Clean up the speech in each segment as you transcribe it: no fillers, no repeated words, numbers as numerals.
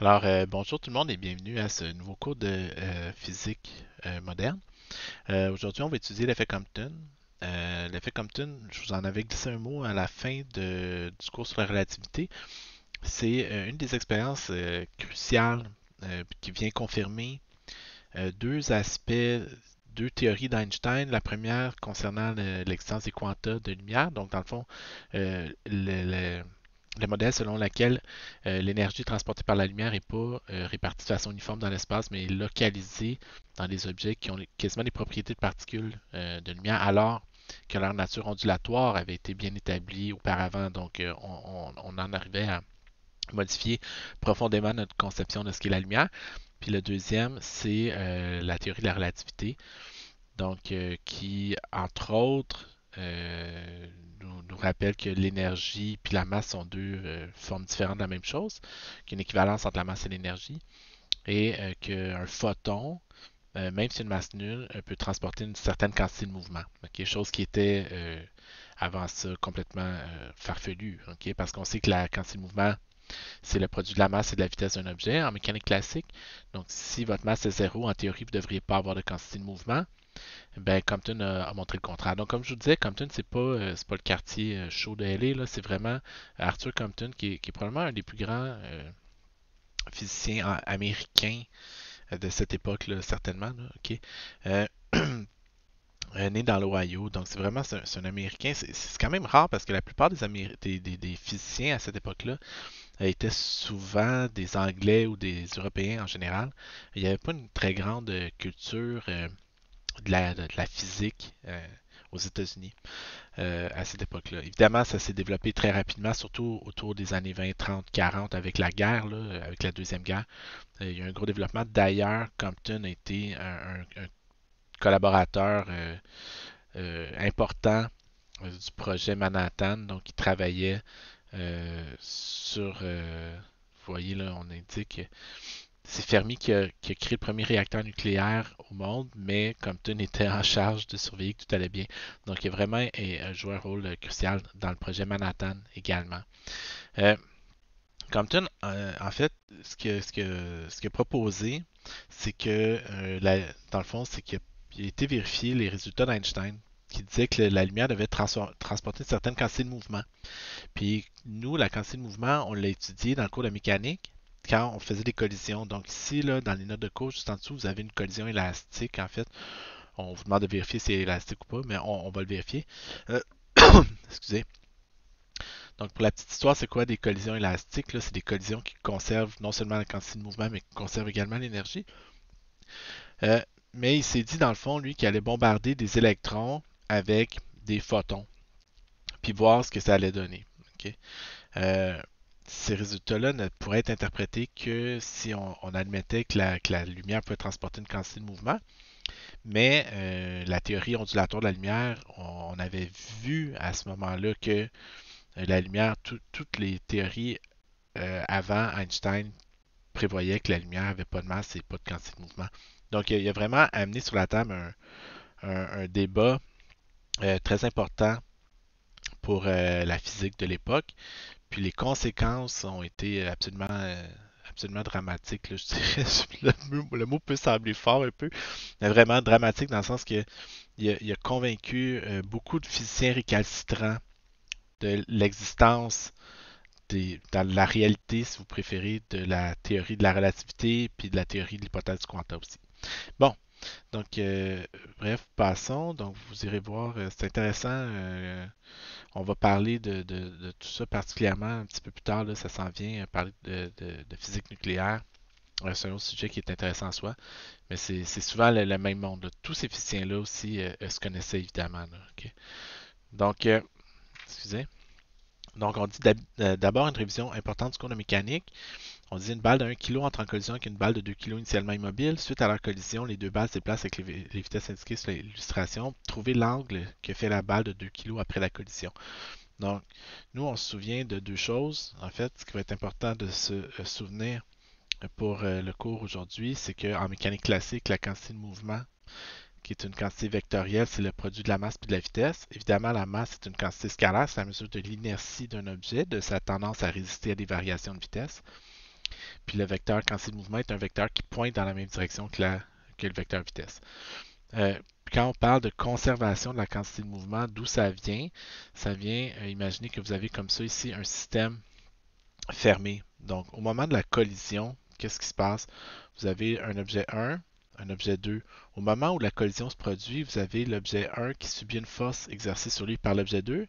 Bonjour tout le monde et bienvenue à ce nouveau cours de physique moderne. Aujourd'hui, on va étudier l'effet Compton. L'effet Compton, je vous en avais glissé un mot à la fin du cours sur la relativité. C'est une des expériences cruciales qui vient confirmer deux aspects, deux théories d'Einstein. La première concernant l'existence des quanta de lumière. Donc, dans le fond, le modèle selon lequel l'énergie transportée par la lumière n'est pas répartie de façon uniforme dans l'espace, mais est localisée dans des objets qui ont quasiment des propriétés de particules de lumière, alors que leur nature ondulatoire avait été bien établie auparavant. Donc, on en arrivait à modifier profondément notre conception de ce qu'est la lumière. Puis le deuxième, c'est la théorie de la relativité, donc qui, entre autres, nous rappelle que l'énergie puis la masse sont deux formes différentes de la même chose, qu'il y a une équivalence entre la masse et l'énergie, et qu'un photon, même si c'est une masse nulle, peut transporter une certaine quantité de mouvement. Okay? Chose qui était avant ça complètement farfelue, okay? Parce qu'on sait que la quantité de mouvement, c'est le produit de la masse et de la vitesse d'un objet en mécanique classique. Donc, si votre masse est zéro, en théorie, vous ne devriez pas avoir de quantité de mouvement. Ben, Compton a montré le contraire. Donc, comme je vous disais, Compton, c'est pas le quartier chaud de LA, là, c'est vraiment Arthur Compton, qui est probablement un des plus grands physiciens américains de cette époque-là, certainement. Là, ok. Euh, Né dans l'Ohio, donc c'est un Américain. C'est quand même rare parce que la plupart des physiciens à cette époque-là étaient souvent des Anglais ou des Européens en général. Il n'y avait pas une très grande culture de la physique aux États-Unis à cette époque-là. Évidemment, ça s'est développé très rapidement, surtout autour des années 20, 30, 40 avec la guerre, là, avec la Deuxième Guerre. Il y a eu un gros développement. D'ailleurs, Compton a été un collaborateur important du projet Manhattan. Donc, il travaillait vous voyez là, on indique c'est Fermi qui a créé le premier réacteur nucléaire au monde, mais Compton était en charge de surveiller que tout allait bien. Donc, il a vraiment joué un rôle crucial dans le projet Manhattan également. Euh, Compton, en fait, ce qu'il a proposé, c'est que, dans le fond, c'est qu'il a été vérifié les résultats d'Einstein qui disaient que la lumière devait transporter une certaine quantité de mouvement. Puis nous, la quantité de mouvement, on l'a étudié dans le cours de mécanique quand on faisait des collisions. Donc ici, là, dans les notes de cours, juste en dessous, vous avez une collision élastique. En fait, on vous demande de vérifier si c'est élastique ou pas, mais on va le vérifier. Euh, excusez. Donc pour la petite histoire, c'est quoi des collisions élastiques? C'est des collisions qui conservent non seulement la quantité de mouvement, mais qui conservent également l'énergie. Euh, mais il s'est dit, dans le fond, lui, qu'il allait bombarder des électrons avec des photons, puis voir ce que ça allait donner. Ok. Euh, Ces résultats-là ne pourraient être interprétés que si on admettait que la lumière peut transporter une quantité de mouvement. Mais la théorie ondulatoire de la lumière, on avait vu à ce moment-là que la lumière, toutes les théories avant Einstein prévoyaient que la lumière n'avait pas de masse et pas de quantité de mouvement. Donc, il a vraiment amené sur la table un débat très important pour la physique de l'époque. Puis les conséquences ont été absolument dramatiques, là, je dirais. Le mot peut sembler fort un peu, mais vraiment dramatique dans le sens que il a convaincu beaucoup de physiciens récalcitrants de l'existence dans la réalité, si vous préférez, de la théorie de la relativité puis de la théorie de l'hypothèse du quantum aussi. Bon, donc bref, passons. Donc vous irez voir, c'est intéressant. On va parler de tout ça particulièrement un petit peu plus tard, là, ça s'en vient, parler de physique nucléaire. C'est un autre sujet qui est intéressant en soi, mais c'est souvent le même monde, là. Tous ces physiciens-là aussi se connaissaient évidemment, là, ok? Donc, excusez. Donc, on dit d'abord une révision importante du cours de mécanique. On dit une balle de 1 kg entre en collision avec une balle de 2 kg initialement immobile. Suite à leur collision, les deux balles se déplacent avec les vitesses indiquées sur l'illustration. Trouvez l'angle que fait la balle de 2 kg après la collision. Donc, nous, on se souvient de deux choses. En fait, ce qui va être important de se souvenir pour le cours aujourd'hui, c'est qu'en mécanique classique, la quantité de mouvement, qui est une quantité vectorielle, c'est le produit de la masse et de la vitesse. Évidemment, la masse est une quantité scalaire, c'est la mesure de l'inertie d'un objet, de sa tendance à résister à des variations de vitesse. Puis le vecteur quantité de mouvement est un vecteur qui pointe dans la même direction que le vecteur vitesse. Quand on parle de conservation de la quantité de mouvement, d'où ça vient? Ça vient, imaginez que vous avez comme ça ici un système fermé. Donc, au moment de la collision, qu'est-ce qui se passe? Vous avez un objet 1, un objet 2. Au moment où la collision se produit, vous avez l'objet 1 qui subit une force exercée sur lui par l'objet 2,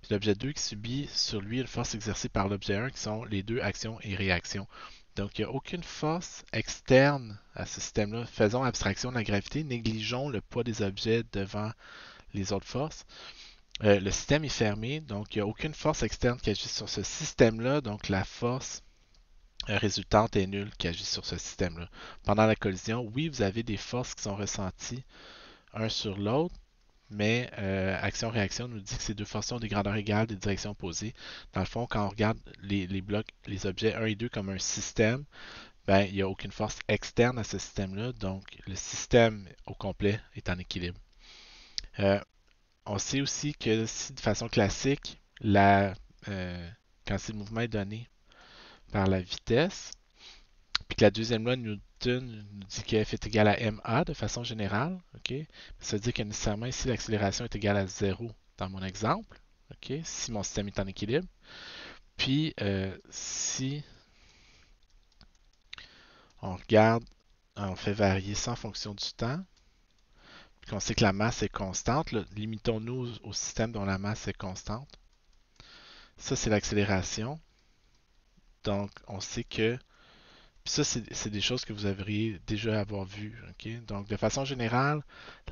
puis l'objet 2 qui subit sur lui une force exercée par l'objet 1, qui sont les deux actions et réactions. Donc, il n'y a aucune force externe à ce système-là. Faisons abstraction de la gravité, négligeons le poids des objets devant les autres forces. Le système est fermé, donc il n'y a aucune force externe qui agit sur ce système-là, donc la force résultante est nulle qui agit sur ce système-là. Pendant la collision, oui, vous avez des forces qui sont ressenties un sur l'autre, mais action-réaction nous dit que ces deux forces ont des grandeurs égales, des directions opposées. Dans le fond, quand on regarde les blocs, les objets 1 et 2 comme un système, ben, il n'y a aucune force externe à ce système-là, donc le système au complet est en équilibre. On sait aussi que si de façon classique, quand le mouvement est donné par la vitesse, puis que la deuxième loi de Newton nous dit que F est égal à ma de façon générale, ok? Ça veut dire que nécessairement ici l'accélération est égale à 0 dans mon exemple, ok? Si mon système est en équilibre. Puis si on regarde, on fait varier ça en fonction du temps, puis qu'on sait que la masse est constante, limitons-nous au système dont la masse est constante. Ça, c'est l'accélération. Donc, on sait que puis ça, c'est des choses que vous devriez déjà avoir vues. Ok? Donc, de façon générale,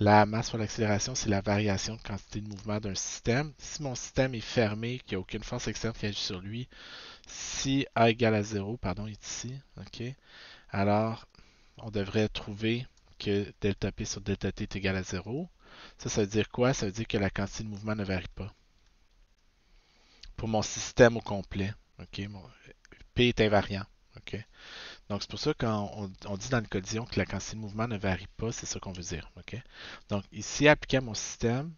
la masse fois l'accélération, c'est la variation de quantité de mouvement d'un système. Si mon système est fermé, qu'il n'y a aucune force externe qui agit sur lui, si A égale à 0, pardon, est ici, ok? Alors, on devrait trouver que delta P sur delta T est égal à 0. Ça veut dire quoi? Ça veut dire que la quantité de mouvement ne varie pas. Pour mon système au complet, ok? P est invariant. Ok? Donc, c'est pour ça que quand on dit dans une collision que la quantité de mouvement ne varie pas, c'est ça qu'on veut dire. Ok? Donc, ici, appliqué à mon système,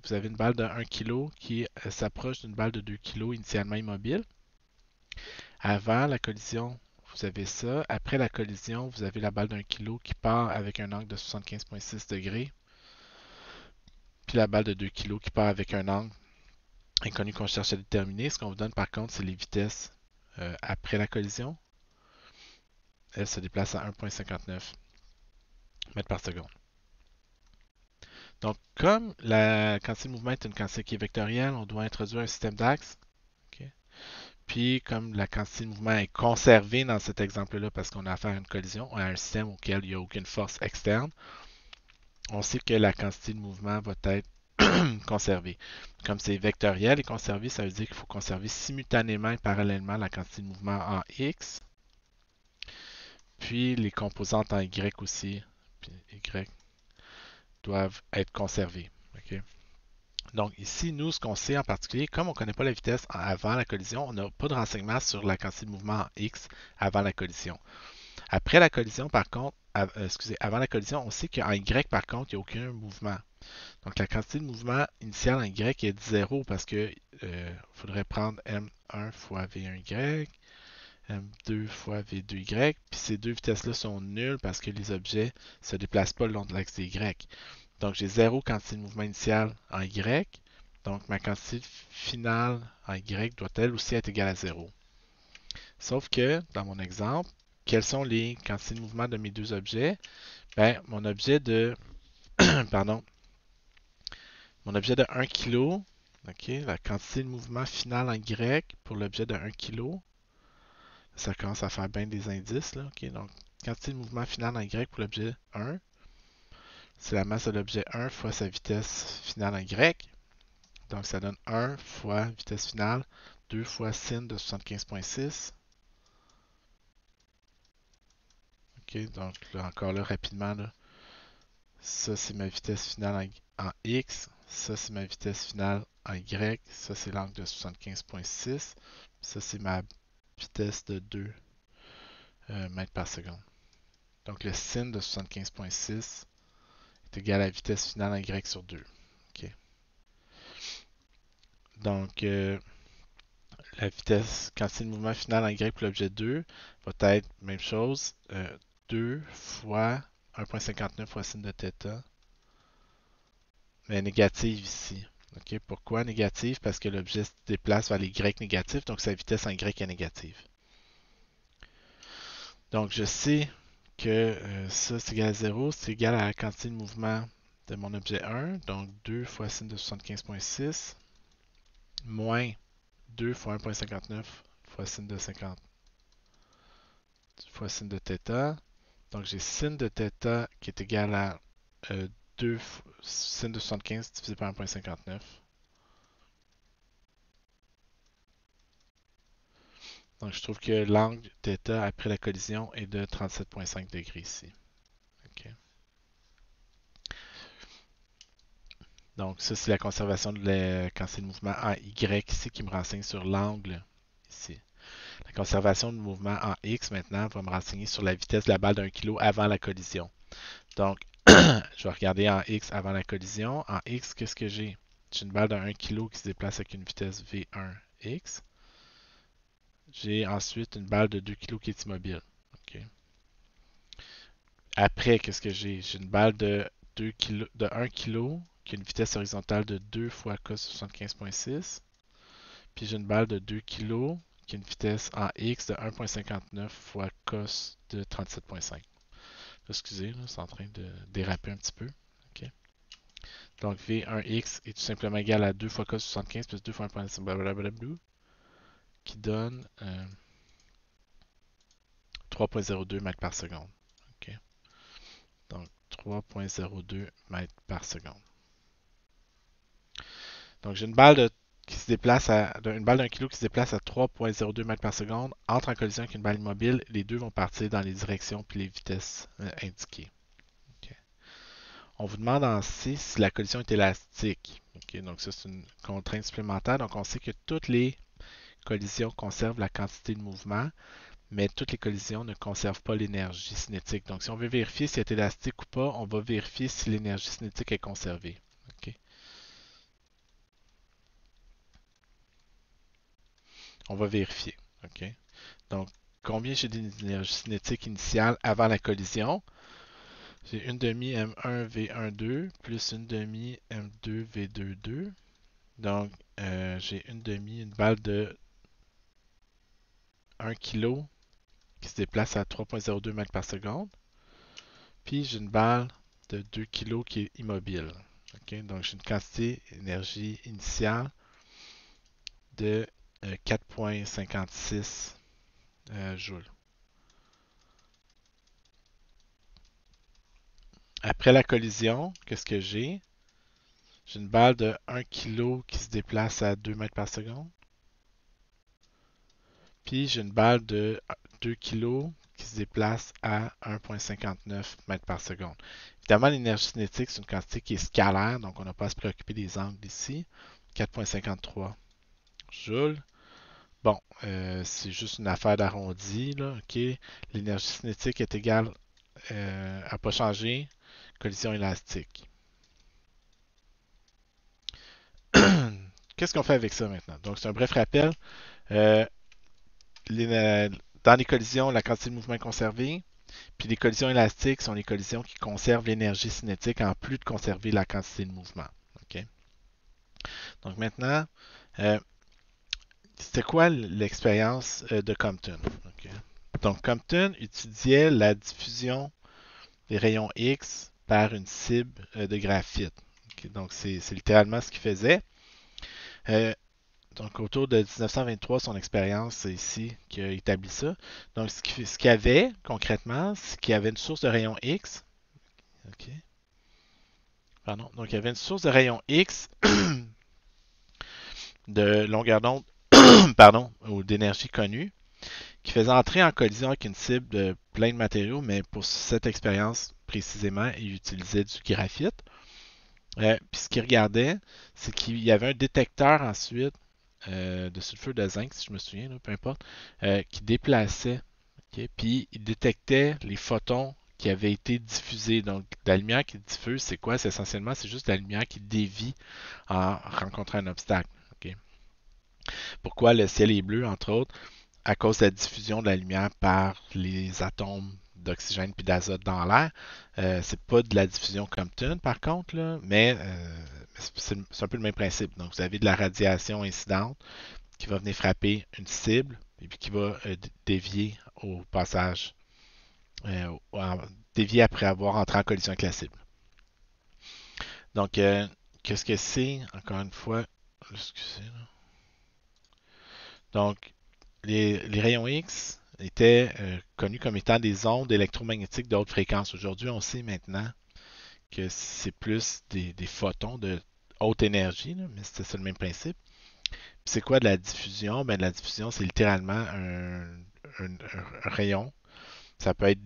vous avez une balle de 1 kg qui s'approche d'une balle de 2 kg initialement immobile. Avant la collision, vous avez ça. Après la collision, vous avez la balle d'un kilo qui part avec un angle de 75,6 degrés. Puis la balle de 2 kg qui part avec un angle inconnu qu'on cherche à déterminer. Ce qu'on vous donne par contre, c'est les vitesses après la collision. Elle se déplace à 1,59 mètres par seconde. Donc, comme la quantité de mouvement est une quantité qui est vectorielle, on doit introduire un système d'axes. Okay. Puis, comme la quantité de mouvement est conservée dans cet exemple-là parce qu'on a affaire à une collision, on a un système auquel il n'y a aucune force externe, on sait que la quantité de mouvement va être conservée. Comme c'est vectoriel et conservé, ça veut dire qu'il faut conserver simultanément et parallèlement la quantité de mouvement en X, puis les composantes en Y aussi, puis Y doivent être conservées. Okay. Donc ici, nous, ce qu'on sait en particulier, comme on ne connaît pas la vitesse avant la collision, on n'a pas de renseignement sur la quantité de mouvement en X avant la collision. Après la collision, par contre, avant la collision, on sait qu'en Y, par contre, il n'y a aucun mouvement. Donc la quantité de mouvement initial en Y est de 0 parce que faudrait prendre M1 fois V1Y, M2 fois V2Y, puis ces deux vitesses-là sont nulles parce que les objets ne se déplacent pas le long de l'axe des Y. Donc, j'ai 0 quantité de mouvement initial en Y. Donc, ma quantité finale en Y doit elle aussi être égale à 0. Sauf que, dans mon exemple, quelles sont les quantités de mouvement de mes deux objets? Ben, mon objet de pardon, mon objet de 1 kg, okay, la quantité de mouvement finale en Y pour l'objet de 1 kg, ça commence à faire bien des indices. Là, okay, donc, quantité de mouvement finale en Y pour l'objet 1, c'est la masse de l'objet 1 fois sa vitesse finale en Y. Donc, ça donne 1 fois vitesse finale, 2 fois sin de 75,6. OK, donc là, encore là, rapidement, là, ça c'est ma vitesse finale en X, ça c'est ma vitesse finale en Y, ça c'est l'angle de 75,6, ça c'est ma vitesse de 2 mètres par seconde. Donc le sin de 75,6 est égal à la vitesse finale en Y sur 2. OK. Donc, La vitesse, quantité de mouvement final en Y pour l'objet 2 va être même chose, 2 fois 1,59 fois sin de θ, mais négative ici. Ok, pourquoi négative? Parce que l'objet se déplace vers les Y négatifs, donc sa vitesse en Y est négative. Donc je sais que ça c'est égal à 0, c'est égal à la quantité de mouvement de mon objet 1, donc 2 fois sin de 75,6 moins 2 fois 1,59 fois sin de 50 fois sin de θ. Donc j'ai sin de θ qui est égal à 2 sin de 75 divisé par 1,59. Donc je trouve que l'angle θ après la collision est de 37,5 degrés ici. Okay. Donc ça c'est la conservation de la quantité de mouvement en Y ici qui me renseigne sur l'angle ici. La conservation de mouvement en X maintenant va me renseigner sur la vitesse de la balle d'un kilo avant la collision. Donc je vais regarder en X avant la collision. En X, qu'est-ce que j'ai? J'ai une balle de 1 kg qui se déplace avec une vitesse V1x. J'ai ensuite une balle de 2 kg qui est immobile. Okay. Après, qu'est-ce que j'ai? J'ai une balle de 1 kg qui a une vitesse horizontale de 2 fois cos 75,6. Puis j'ai une balle de 2 kg qui a une vitesse en X de 1,59 fois cos de 37,5. Excusez, c'est en train de déraper un petit peu. Okay. Donc V1x est tout simplement égal à 2 fois cos 75 plus 2 fois 1,5 blablabla qui donne 3,02 mètres par seconde. Okay. Donc 3,02 mètres par seconde. Donc j'ai une balle qui se déplace une balle d'un kilo qui se déplace à 3,02 mètres par seconde, entre en collision avec une balle immobile. Les deux vont partir dans les directions puis les vitesses indiquées. Okay. On vous demande en C si la collision est élastique. Okay, donc ça, c'est une contrainte supplémentaire. Donc on sait que toutes les collisions conservent la quantité de mouvement, mais toutes les collisions ne conservent pas l'énergie cinétique. Donc si on veut vérifier si elle est élastique ou pas, on va vérifier si l'énergie cinétique est conservée. Okay. On va vérifier. Okay. Donc, combien j'ai d'énergie cinétique initiale avant la collision? J'ai une demi M1 V12 plus une demi M2 V22. Donc, j'ai une demi, une balle de 1 kg qui se déplace à 3,02 mètres par seconde. Puis, j'ai une balle de 2 kg qui est immobile. Okay? Donc, j'ai une quantité d'énergie initiale de 4,56 joules. Après la collision, qu'est-ce que j'ai? J'ai une balle de 1 kg qui se déplace à 2 mètres par seconde. Puis j'ai une balle de 2 kg qui se déplace à 1,59 mètres par seconde. Évidemment, l'énergie cinétique, c'est une quantité qui est scalaire, donc on n'a pas à se préoccuper des angles ici. 4,53 joules. Bon, c'est juste une affaire d'arrondi, là, ok. L'énergie cinétique est égale à pas changer, collision élastique. Qu'est-ce qu'on fait avec ça maintenant? Donc, c'est un bref rappel. Euh, dans les collisions, la quantité de mouvement est conservée. Puis les collisions élastiques sont les collisions qui conservent l'énergie cinétique en plus de conserver la quantité de mouvement. Okay? Donc maintenant, euh, c'était quoi l'expérience de Compton? Okay? Donc Compton étudiait la diffusion des rayons X par une cible de graphite. Okay? Donc c'est littéralement ce qu'il faisait. Donc, autour de 1923, son expérience, c'est ici qui a établi ça. Donc, ce qu'il y avait concrètement, c'est qu'il y avait une source de rayon X. OK. Pardon. Donc, il y avait une source de rayon X de longueur d'onde, pardon, ou d'énergie connue, qui faisait entrer en collision avec une cible de plein de matériaux, mais pour cette expérience précisément, il utilisait du graphite. Puis ce qu'il regardait, c'est qu'il y avait un détecteur ensuite de sulfure de zinc, si je me souviens, là, peu importe, qui déplaçait, okay? Puis il détectait les photons qui avaient été diffusés. Donc, la lumière qui diffuse, c'est quoi? C'est essentiellement, c'est juste la lumière qui dévie en rencontrant un obstacle. Okay? Pourquoi le ciel est bleu, entre autres? À cause de la diffusion de la lumière par les atomes d'oxygène puis d'azote dans l'air. C'est pas de la diffusion Compton, par contre, là, mais c'est un peu le même principe. Donc, vous avez de la radiation incidente qui va venir frapper une cible et puis qui va dévier au passage, dévier après avoir entré en collision avec la cible. Donc, qu'est-ce que c'est, encore une fois? Excusez, là. Donc, les rayons X étaient connus comme étant des ondes électromagnétiques de haute fréquence. Aujourd'hui, on sait maintenant que c'est plus des photons de haute énergie, là, mais c'est ça le même principe. C'est quoi de la diffusion? Ben, de la diffusion, c'est littéralement un rayon. Ça peut être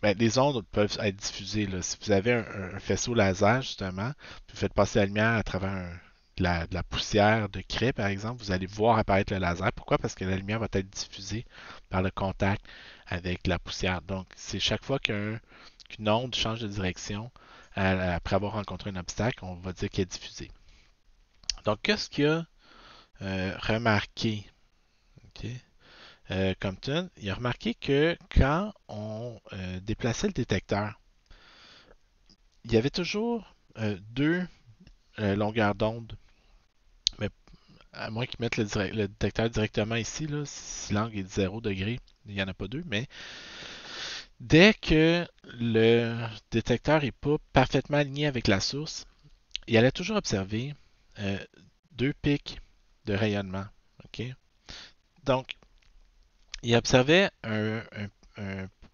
ben, les ondes peuvent être diffusées, là. Si vous avez un faisceau laser, justement, puis vous faites passer la lumière à travers de la poussière de craie, par exemple, vous allez voir apparaître le laser. Pourquoi? Parce que la lumière va être diffusée par le contact avec la poussière. Donc, c'est chaque fois qu'une onde change de direction après avoir rencontré un obstacle, on va dire qu'elle est diffusée. Donc, qu'est-ce qu'il y a remarqué? OK? Compton, il a remarqué que quand on déplaçait le détecteur, il y avait toujours deux longueurs d'onde. Mais à moins qu'ils mettent le détecteur directement ici, là, si l'angle est de 0 degré, il n'y en a pas deux. Mais dès que le détecteur n'est pas parfaitement aligné avec la source, il allait toujours observer euh, deux pics de rayonnement. OK? Donc, il observait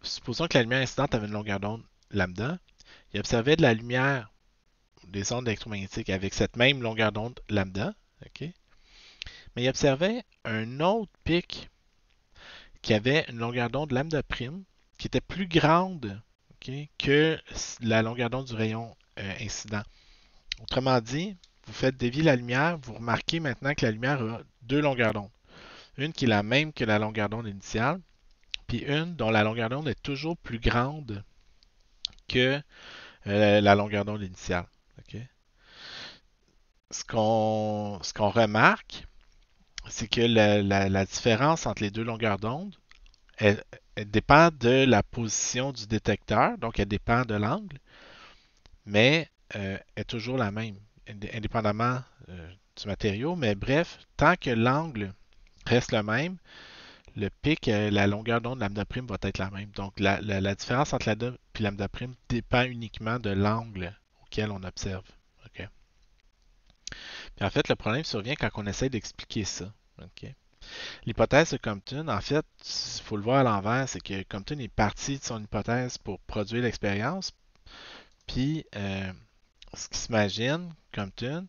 supposons que la lumière incidente avait une longueur d'onde lambda. Il observait de la lumière, des ondes électromagnétiques avec cette même longueur d'onde lambda. OK? Mais il observait un autre pic qui avait une longueur d'onde lambda prime qui était plus grande, OK, que la longueur d'onde du rayon incident. Autrement dit, vous faites dévier la lumière, vous remarquez maintenant que la lumière a deux longueurs d'onde. Une qui est la même que la longueur d'onde initiale, puis une dont la longueur d'onde est toujours plus grande que la longueur d'onde initiale. OK? Ce qu'on remarque, c'est que la différence entre les deux longueurs d'onde, elle dépend de la position du détecteur, donc elle dépend de l'angle, mais est toujours la même, indépendamment du matériau. Mais bref, tant que l'angle reste le même, le pic, la longueur d'onde lambda prime va être la même. Donc la différence entre lambda et lambda prime dépend uniquement de l'angle auquel on observe. OK? Puis en fait, le problème survient quand on essaie d'expliquer ça. OK? L'hypothèse de Compton, en fait, il faut le voir à l'envers, c'est que Compton est parti de son hypothèse pour produire l'expérience, puis ce qu'il s'imagine, Compton,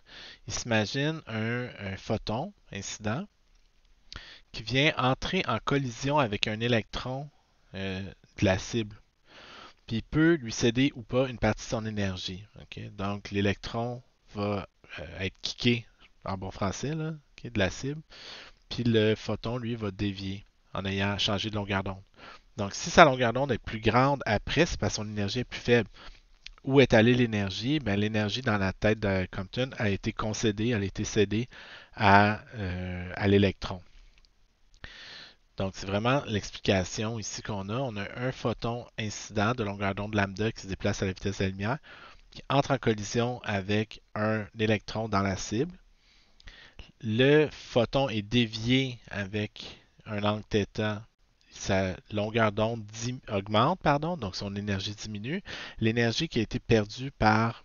il s'imagine un photon incident qui vient entrer en collision avec un électron de la cible, puis il peut lui céder ou pas une partie de son énergie. OK? Donc l'électron va être kické, en bon français, là, OK, de la cible, puis le photon, lui, va dévier en ayant changé de longueur d'onde. Donc, si sa longueur d'onde est plus grande après, c'est parce que son énergie est plus faible. Où est allée l'énergie? Ben, l'énergie dans la tête de Compton a été concédée, elle a été cédée à l'électron. Donc, c'est vraiment l'explication ici qu'on a. On a un photon incident de longueur d'onde lambda qui se déplace à la vitesse de la lumière, qui entre en collision avec un électron dans la cible. Le photon est dévié avec un angle θ. Sa longueur d'onde augmente, pardon, donc son énergie diminue. L'énergie qui a été perdue par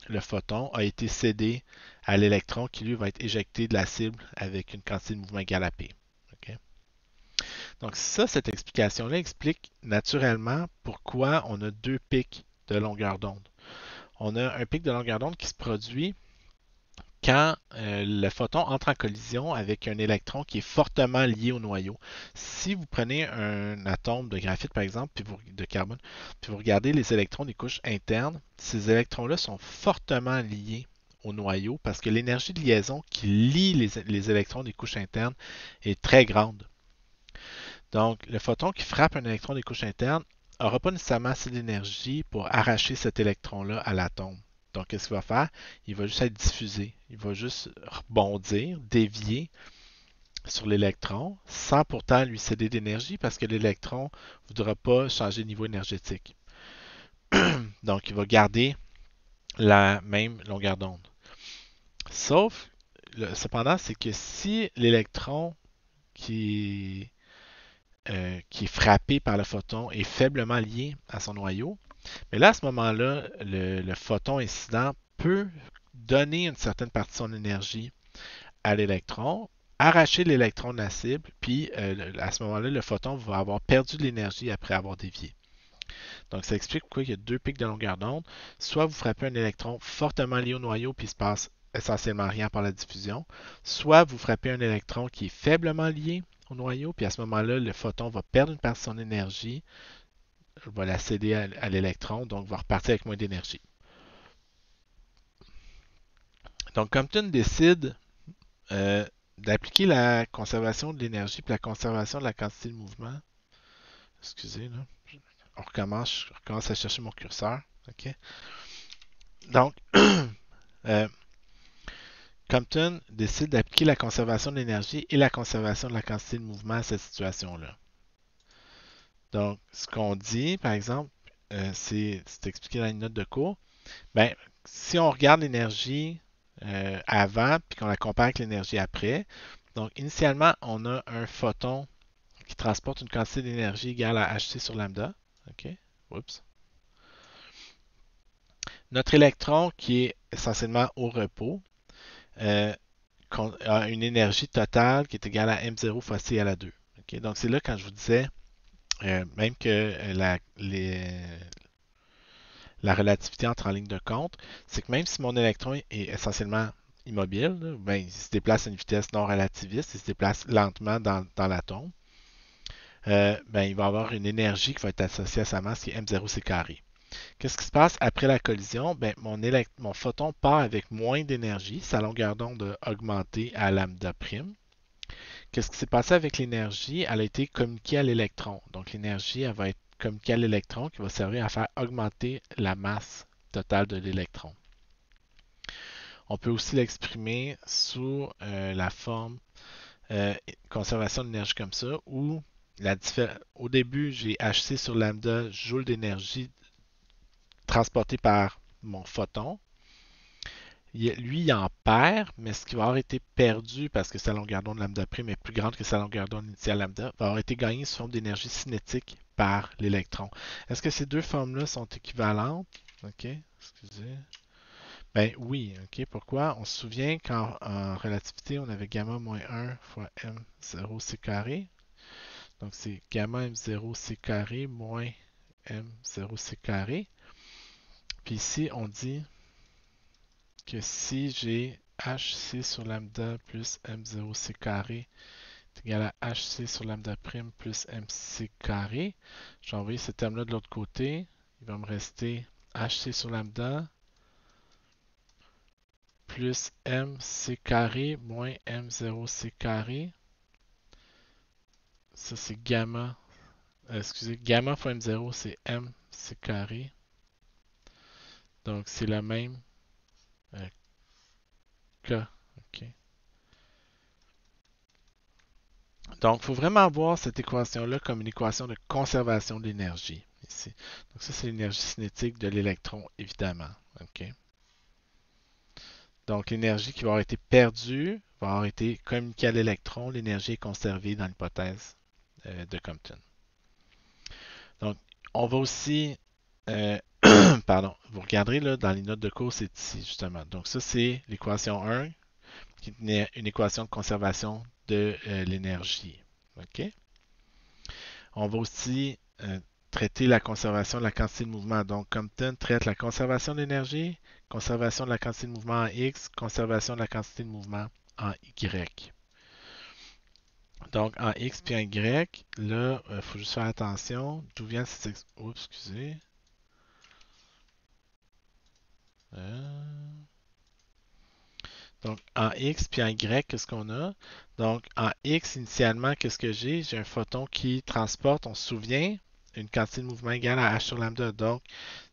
le photon a été cédée à l'électron qui lui va être éjecté de la cible avec une quantité de mouvement égale à P. Okay? Donc ça, cette explication-là explique naturellement pourquoi on a deux pics de longueur d'onde. On a un pic de longueur d'onde qui se produit quand le photon entre en collision avec un électron qui est fortement lié au noyau. Si vous prenez un atome de graphite, par exemple, de carbone, puis vous regardez les électrons des couches internes, ces électrons-là sont fortement liés au noyau parce que l'énergie de liaison qui lie les électrons des couches internes est très grande. Donc, le photon qui frappe un électron des couches internes n'aura pas nécessairement assez d'énergie pour arracher cet électron-là à l'atome. Donc, qu'est-ce qu'il va faire? Il va juste être diffusé. Il va juste rebondir, dévier sur l'électron sans pourtant lui céder d'énergie parce que l'électron ne voudra pas changer de niveau énergétique. Donc, il va garder la même longueur d'onde. Sauf, cependant, c'est que si l'électron qui est frappé par le photon est faiblement lié à son noyau, mais là, à ce moment-là, le photon incident peut donner une certaine partie de son énergie à l'électron, arracher l'électron de la cible, puis à ce moment-là, le photon va avoir perdu de l'énergie après avoir dévié. Donc, ça explique pourquoi il y a deux pics de longueur d'onde. Soit vous frappez un électron fortement lié au noyau, puis il se passe essentiellement rien par la diffusion, soit vous frappez un électron qui est faiblement lié au noyau, puis à ce moment-là, le photon va perdre une partie de son énergie, va la céder à l'électron, donc va repartir avec moins d'énergie. Donc, Compton décide d'appliquer la conservation de l'énergie puis la conservation de la quantité de mouvement. Excusez, là. On recommence, je recommence à chercher mon curseur. OK? Donc, Compton décide d'appliquer la conservation de l'énergie et la conservation de la quantité de mouvement à cette situation-là. Donc, ce qu'on dit, par exemple, c'est expliqué dans une note de cours. Ben, si on regarde l'énergie avant puis qu'on la compare avec l'énergie après, donc initialement, on a un photon qui transporte une quantité d'énergie égale à hc sur lambda. OK? Oups. Notre électron, qui est essentiellement au repos, euh, a une énergie totale qui est égale à m0 fois c à la 2. OK? Donc, c'est là quand je vous disais, même que la relativité entre en ligne de compte, c'est que même si mon électron est essentiellement immobile, là, ben, il se déplace à une vitesse non relativiste, il se déplace lentement dans l'atome, ben, il va avoir une énergie qui va être associée à sa masse qui est m0c carré. Qu'est-ce qui se passe après la collision? Ben, mon photon part avec moins d'énergie, sa longueur d'onde a augmenté à lambda prime. Qu'est-ce qui s'est passé avec l'énergie? Elle a été communiquée à l'électron. Donc l'énergie, elle va être communiquée à l'électron qui va servir à faire augmenter la masse totale de l'électron. On peut aussi l'exprimer sous la forme conservation d'énergie comme ça, où au début, j'ai hc sur lambda joule d'énergie transportée par mon photon. Lui, il en perd, mais ce qui va avoir été perdu parce que sa longueur d'onde lambda prime est plus grande que sa longueur d'onde initiale lambda, va avoir été gagné sous forme d'énergie cinétique par l'électron. Est-ce que ces deux formes-là sont équivalentes? OK, excusez. Ben oui, OK. Pourquoi? On se souvient qu'en relativité, on avait gamma moins 1 fois m0c carré. Donc c'est gamma m0c carré moins m0c carré. Puis ici, on dit que si j'ai hc sur lambda plus m0c carré est égal à hc sur lambda prime plus mc carré, je vais envoyer ce terme-là de l'autre côté. Il va me rester hc sur lambda plus mc carré moins m0c carré. Ça, c'est gamma. Excusez, gamma fois m0, c'est mc carré. Donc, c'est le même k. OK. Donc, il faut vraiment voir cette équation-là comme une équation de conservation de l'énergie ici. Donc, ça, c'est l'énergie cinétique de l'électron, évidemment. OK. Donc, l'énergie qui va avoir été perdue va avoir été communiquée à l'électron. L'énergie est conservée dans l'hypothèse de Compton. Donc, on va aussi, pardon, vous regarderez là, dans les notes de cours, c'est ici justement. Donc, ça, c'est l'équation 1, qui est une équation de conservation de l'énergie. OK? On va aussi traiter la conservation de la quantité de mouvement. Donc, Compton traite la conservation de l'énergie, conservation de la quantité de mouvement en X, conservation de la quantité de mouvement en Y. Donc, en X puis en Y, là, il faut juste faire attention. D'où viennent ces... Oups, excusez. Donc, en X puis en Y, qu'est-ce qu'on a? Donc, en X, initialement, qu'est-ce que j'ai? J'ai un photon qui transporte, on se souvient, une quantité de mouvement égale à h sur lambda. Donc,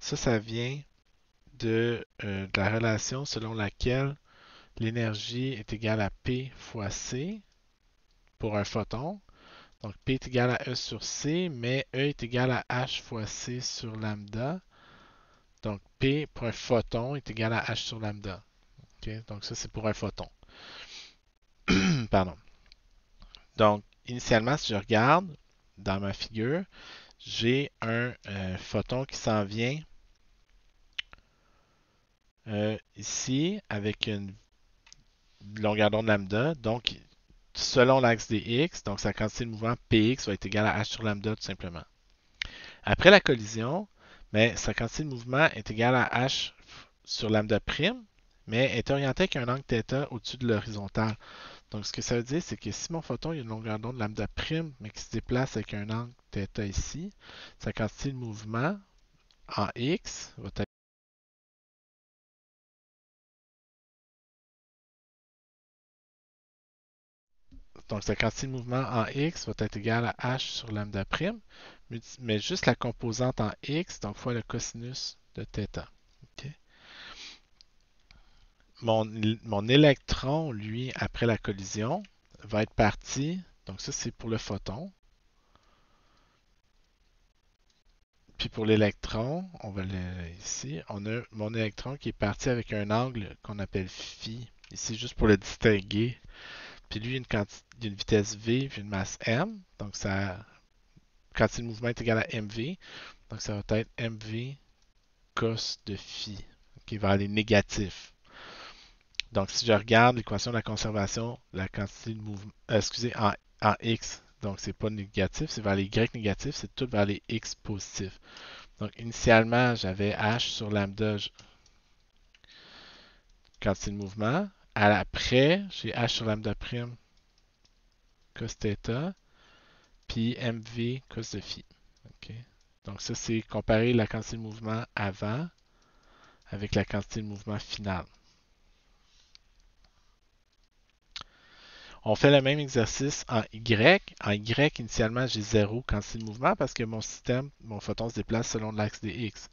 ça vient de la relation selon laquelle l'énergie est égale à P fois C pour un photon. Donc P est égal à E sur C, mais E est égal à H fois C sur lambda. Donc P pour un photon est égal à H sur lambda. Okay? Donc ça, c'est pour un photon. Pardon. Donc, initialement, si je regarde dans ma figure, j'ai un photon qui s'en vient ici avec une longueur d'onde lambda. Donc, selon l'axe des x, donc sa quantité de mouvement px va être égale à h sur lambda tout simplement. Après la collision, mais sa quantité de mouvement est égale à h sur lambda prime, mais est orientée avec un angle θ au-dessus de l'horizontale. Donc, ce que ça veut dire, c'est que si mon photon a une longueur d'onde lambda prime, mais qui se déplace avec un angle θ ici, sa quantité de mouvement en x va être donc sa quantité de mouvement en x va être égale à h sur lambda prime, mais juste la composante en x, donc fois le cosinus de θ. Okay? Mon électron, lui, après la collision, va être parti. Donc ça, c'est pour le photon. Puis pour l'électron, on va le ici, on a mon électron qui est parti avec un angle qu'on appelle phi. Ici, juste pour le distinguer. Puis lui, il y a une vitesse v puis une masse m. Donc sa quantité de mouvement est égale à mv. Donc ça va être mv cos de phi, qui va aller négatif. Donc si je regarde l'équation de la conservation, la quantité de mouvement, excusez, en x, donc c'est pas négatif, c'est vers les y négatifs, c'est tout vers les x positifs. Donc initialement, j'avais h sur lambda quantité de mouvement. Après, j'ai h sur lambda prime cos θ, puis mv cos de phi. Okay? Donc ça, c'est comparer la quantité de mouvement avant avec la quantité de mouvement finale. On fait le même exercice en Y. En Y, initialement, j'ai 0 quantité de mouvement parce que mon système, mon photon se déplace selon l'axe des X.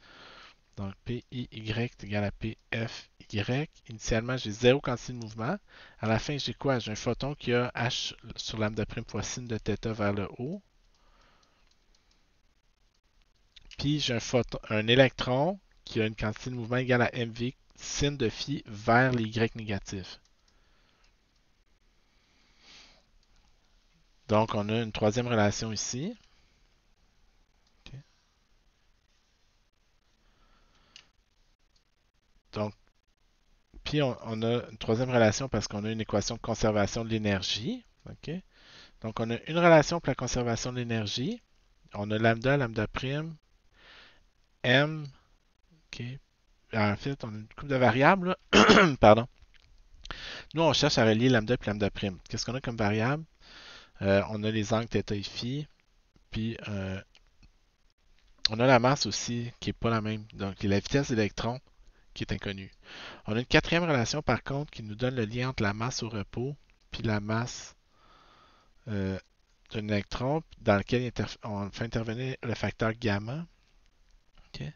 Donc, PIY est égal à PFY. Initialement, j'ai 0 quantité de mouvement. À la fin, j'ai quoi? J'ai un photon qui a H sur lambda prime fois sin de θ vers le haut. Puis, j'ai un électron qui a une quantité de mouvement égale à mv sin de phi vers les Y négatifs. Donc, on a une troisième relation ici. Okay. Donc, puis on a une troisième relation parce qu'on a une équation de conservation de l'énergie. Okay? Donc, on a une relation pour la conservation de l'énergie. On a lambda, lambda prime, m. Okay? En fait, on a une couple de variables. Pardon. Nous, on cherche à relier lambda et lambda prime. Qu'est-ce qu'on a comme variable? On a les angles θ et phi. Puis, on a la masse aussi qui n'est pas la même. Donc, la vitesse d'électron qui est inconnue. On a une quatrième relation, par contre, qui nous donne le lien entre la masse au repos puis la masse d'un électron dans lequel on fait intervenir le facteur gamma. Okay?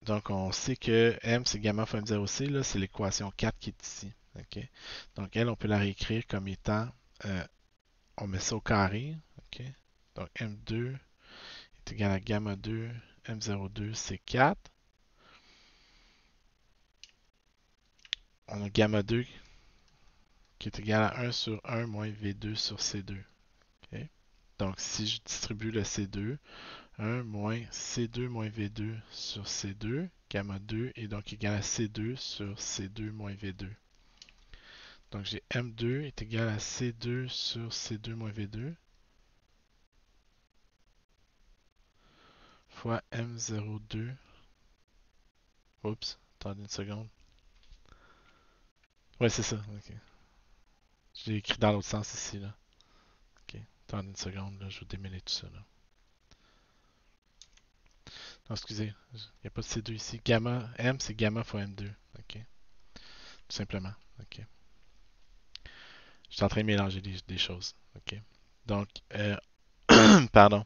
Donc, on sait que M, c'est gamma fois M0C. Là, c'est l'équation 4 qui est ici. Okay? Donc, elle, on peut la réécrire comme étant, on met ça au carré. Okay? Donc, M2 est égal à gamma 2, M02, c'est 4. On a gamma 2 qui est égal à 1 sur 1 moins V2 sur C2. Okay? Donc, si je distribue le C2, 1 moins C2 moins V2 sur C2, gamma 2 est donc égal à C2 sur C2 moins V2. Donc j'ai M2 est égal à C2 sur C2 moins V2 fois M02. Oups, attendez une seconde. Ouais, c'est ça. Ok. Je l'ai écrit dans l'autre sens ici. Là. Ok, attendez une seconde. Là, je vais démêler tout ça. Là. Non, excusez, il n'y a pas de C2 ici. Gamma, M, c'est gamma fois M2. Ok, tout simplement. Ok. Je suis en train de mélanger des choses. Ok. Donc, pardon.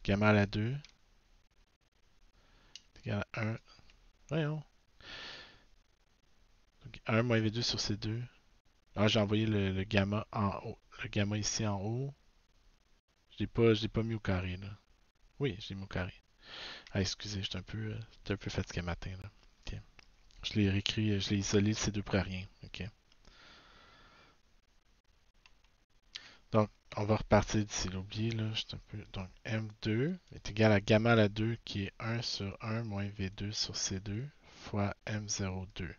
gamma à la 2 est égal à 1. Voyons. Donc 1 moins V2 sur C2. Ah, j'ai envoyé le gamma en haut. Le gamma ici en haut. Je l'ai pas mis au carré, là. Oui, je l'ai mis au carré. Ah, excusez, j'étais un peu fatigué matin, là. Ok. Je l'ai réécrit, je l'ai isolé C2 pour rien. Ok. Donc, on va repartir d'ici. L'oublier, là, juste un peu. Donc, M2 est égal à gamma à la 2 qui est 1 sur 1 moins V2 sur C2 fois M02.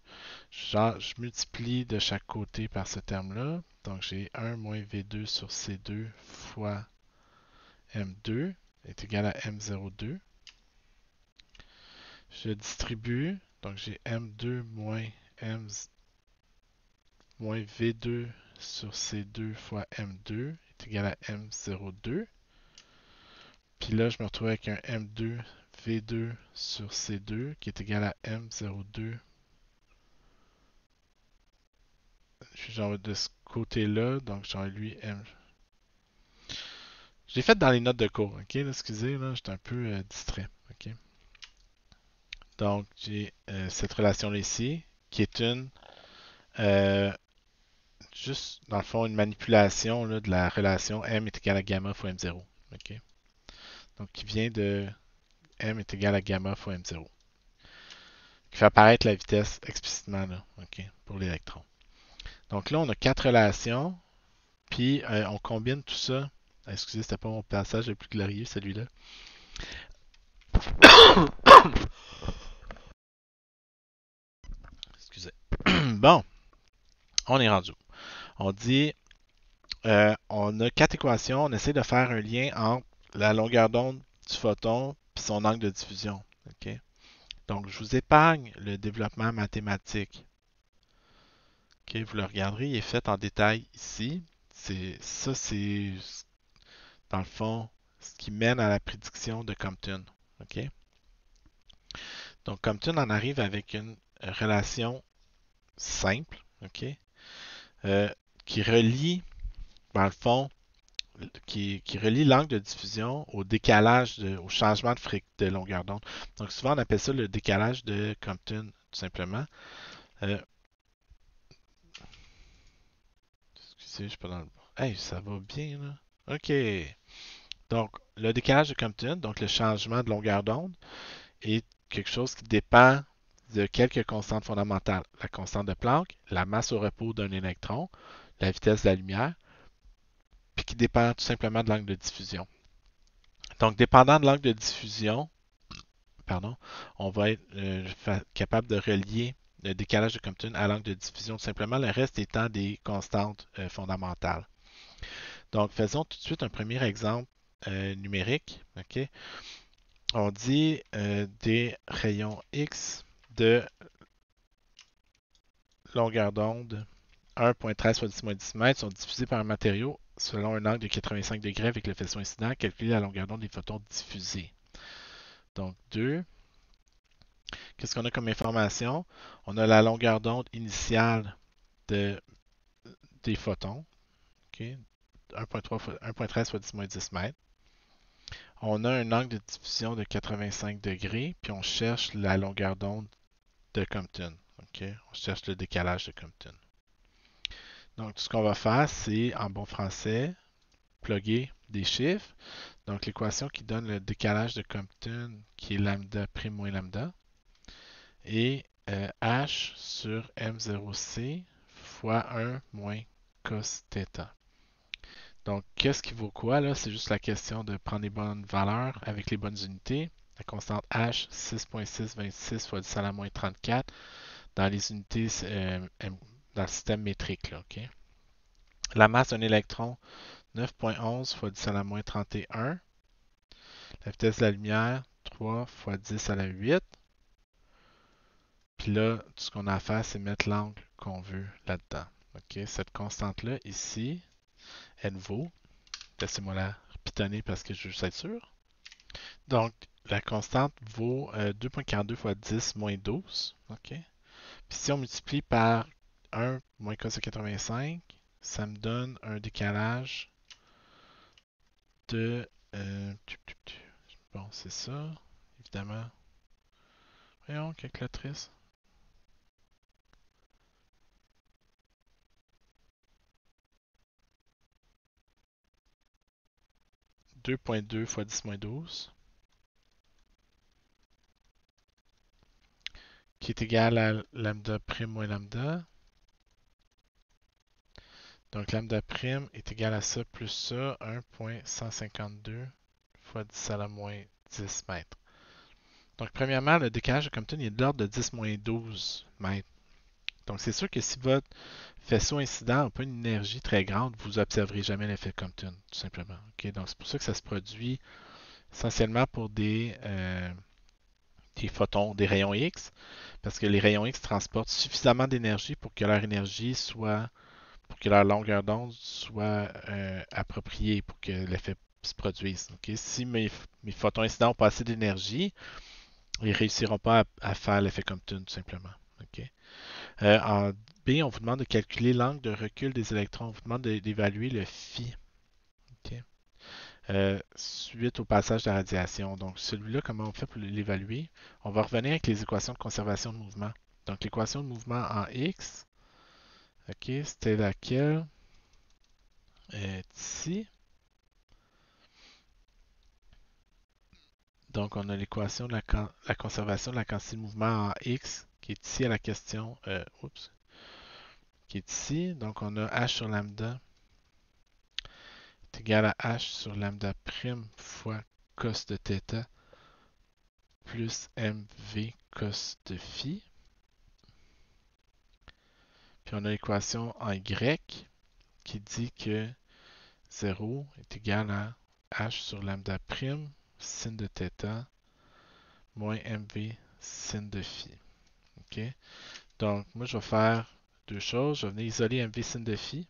Je multiplie de chaque côté par ce terme-là. Donc, j'ai 1 moins V2 sur C2 fois M2 est égal à M02. Je distribue. Donc, j'ai M2 moins V2 sur C2 fois M2 est égal à M02. Puis là, je me retrouve avec un M2 V2 sur C2 qui est égal à M02. J'en vais de ce côté-là, donc j'en lui M. Je l'ai fait dans les notes de cours, ok? Là, excusez, là, j'étais un peu distrait, ok? Donc, j'ai cette relation-là ici, qui est juste, dans le fond, une manipulation là, de la relation M est égal à gamma fois M0, ok? Donc, qui vient de M est égal à gamma fois M0. Qui fait apparaître la vitesse explicitement, là, ok, pour l'électron. Donc là, on a quatre relations, puis on combine tout ça. Excusez, c'était pas mon passage le plus glorieux, celui-là. Excusez. Bon, on est rendu. On dit, on a quatre équations, on essaie de faire un lien entre la longueur d'onde du photon et son angle de diffusion. Ok. Donc, je vous épargne le développement mathématique. Ok, vous le regarderez, il est fait en détail ici. C'est dans le fond ce qui mène à la prédiction de Compton. Ok. Donc, Compton en arrive avec une relation simple, ok, euh, qui relie, dans le fond, qui relie l'angle de diffusion au décalage, au changement de longueur d'onde. Donc, souvent, on appelle ça le décalage de Compton, tout simplement. Excusez, je suis pas dans le... Hey, ça va bien, là. OK. Donc, le décalage de Compton, donc le changement de longueur d'onde, est quelque chose qui dépend de quelques constantes fondamentales. La constante de Planck, la masse au repos d'un électron, la vitesse de la lumière, puis qui dépend tout simplement de l'angle de diffusion. Donc, dépendant de l'angle de diffusion, pardon, on va être capable de relier le décalage de Compton à l'angle de diffusion, tout simplement, le reste étant des constantes fondamentales. Donc, faisons tout de suite un premier exemple numérique. Okay? On dit des rayons X de longueur d'onde 1.13 fois 10-10 mètres sont diffusés par un matériau selon un angle de 85 degrés avec le faisceau incident. Calculer la longueur d'onde des photons diffusés. Donc, 2. Qu'est-ce qu'on a comme information? On a la longueur d'onde initiale de, des photons. Okay? 1.13 fois 10-10 mètres. On a un angle de diffusion de 85 degrés, puis on cherche la longueur d'onde de Compton. Okay? On cherche le décalage de Compton. Donc, tout ce qu'on va faire, c'est, en bon français, plugger des chiffres. Donc, l'équation qui donne le décalage de Compton, qui est lambda prime moins lambda, et H sur M0C fois 1 moins cos θ. Donc, qu'est-ce qui vaut quoi là? C'est juste la question de prendre les bonnes valeurs avec les bonnes unités. La constante H, 6.626 fois 10 à la moins 34 dans les unités dans le système métrique. Là, okay? La masse d'un électron, 9.11 fois 10 à la moins 31. La vitesse de la lumière, 3 fois 10 à la 8. Puis là, tout ce qu'on a à faire, c'est mettre l'angle qu'on veut là-dedans. Okay? Cette constante-là, ici, elle vaut, laissez-moi la pitonner parce que je veux juste être sûr. Donc, la constante vaut 2.42 fois 10 moins 12. Okay? Puis si on multiplie par 1 moins cos de 85, ça me donne un décalage de Bon, c'est ça, évidemment. Voyons, calculatrice. 2.2 fois 10-12, qui est égal à lambda prime moins lambda. Donc lambda prime est égal à ça plus ça, 1.152 fois 10 à la moins 10 mètres. Donc premièrement, le décalage de Compton est de l'ordre de 10-12 mètres. Donc c'est sûr que si votre faisceau incident n'a pas une énergie très grande, vous n'observerez jamais l'effet Compton, tout simplement. Okay? Donc c'est pour ça que ça se produit essentiellement pour des photons, des rayons X, parce que les rayons X transportent suffisamment d'énergie pour que leur énergie soit, pour que leur longueur d'onde soit appropriée pour que l'effet se produise. Okay? Si mes photons incidents n'ont pas assez d'énergie, ils ne réussiront pas à faire l'effet Compton, tout simplement. Okay? En B, on vous demande de calculer l'angle de recul des électrons. On vous demande d'évaluer le phi. Okay? Suite au passage de la radiation. Donc, celui-là, comment on fait pour l'évaluer? On va revenir avec les équations de conservation de mouvement. Donc, l'équation de mouvement en X, ok, c'était laquelle? Ici. Donc, on a l'équation de la conservation de la quantité de mouvement en X, qui est ici à la question, qui est ici. Donc, on a H sur lambda est égal à H sur lambda prime fois cos de θ plus mv cos de phi. Puis on a l'équation en Y qui dit que 0 est égal à H sur lambda prime sin de θ moins mv sin de phi. OK? Donc, moi, je vais faire deux choses. Je vais venir isoler mv sin de phi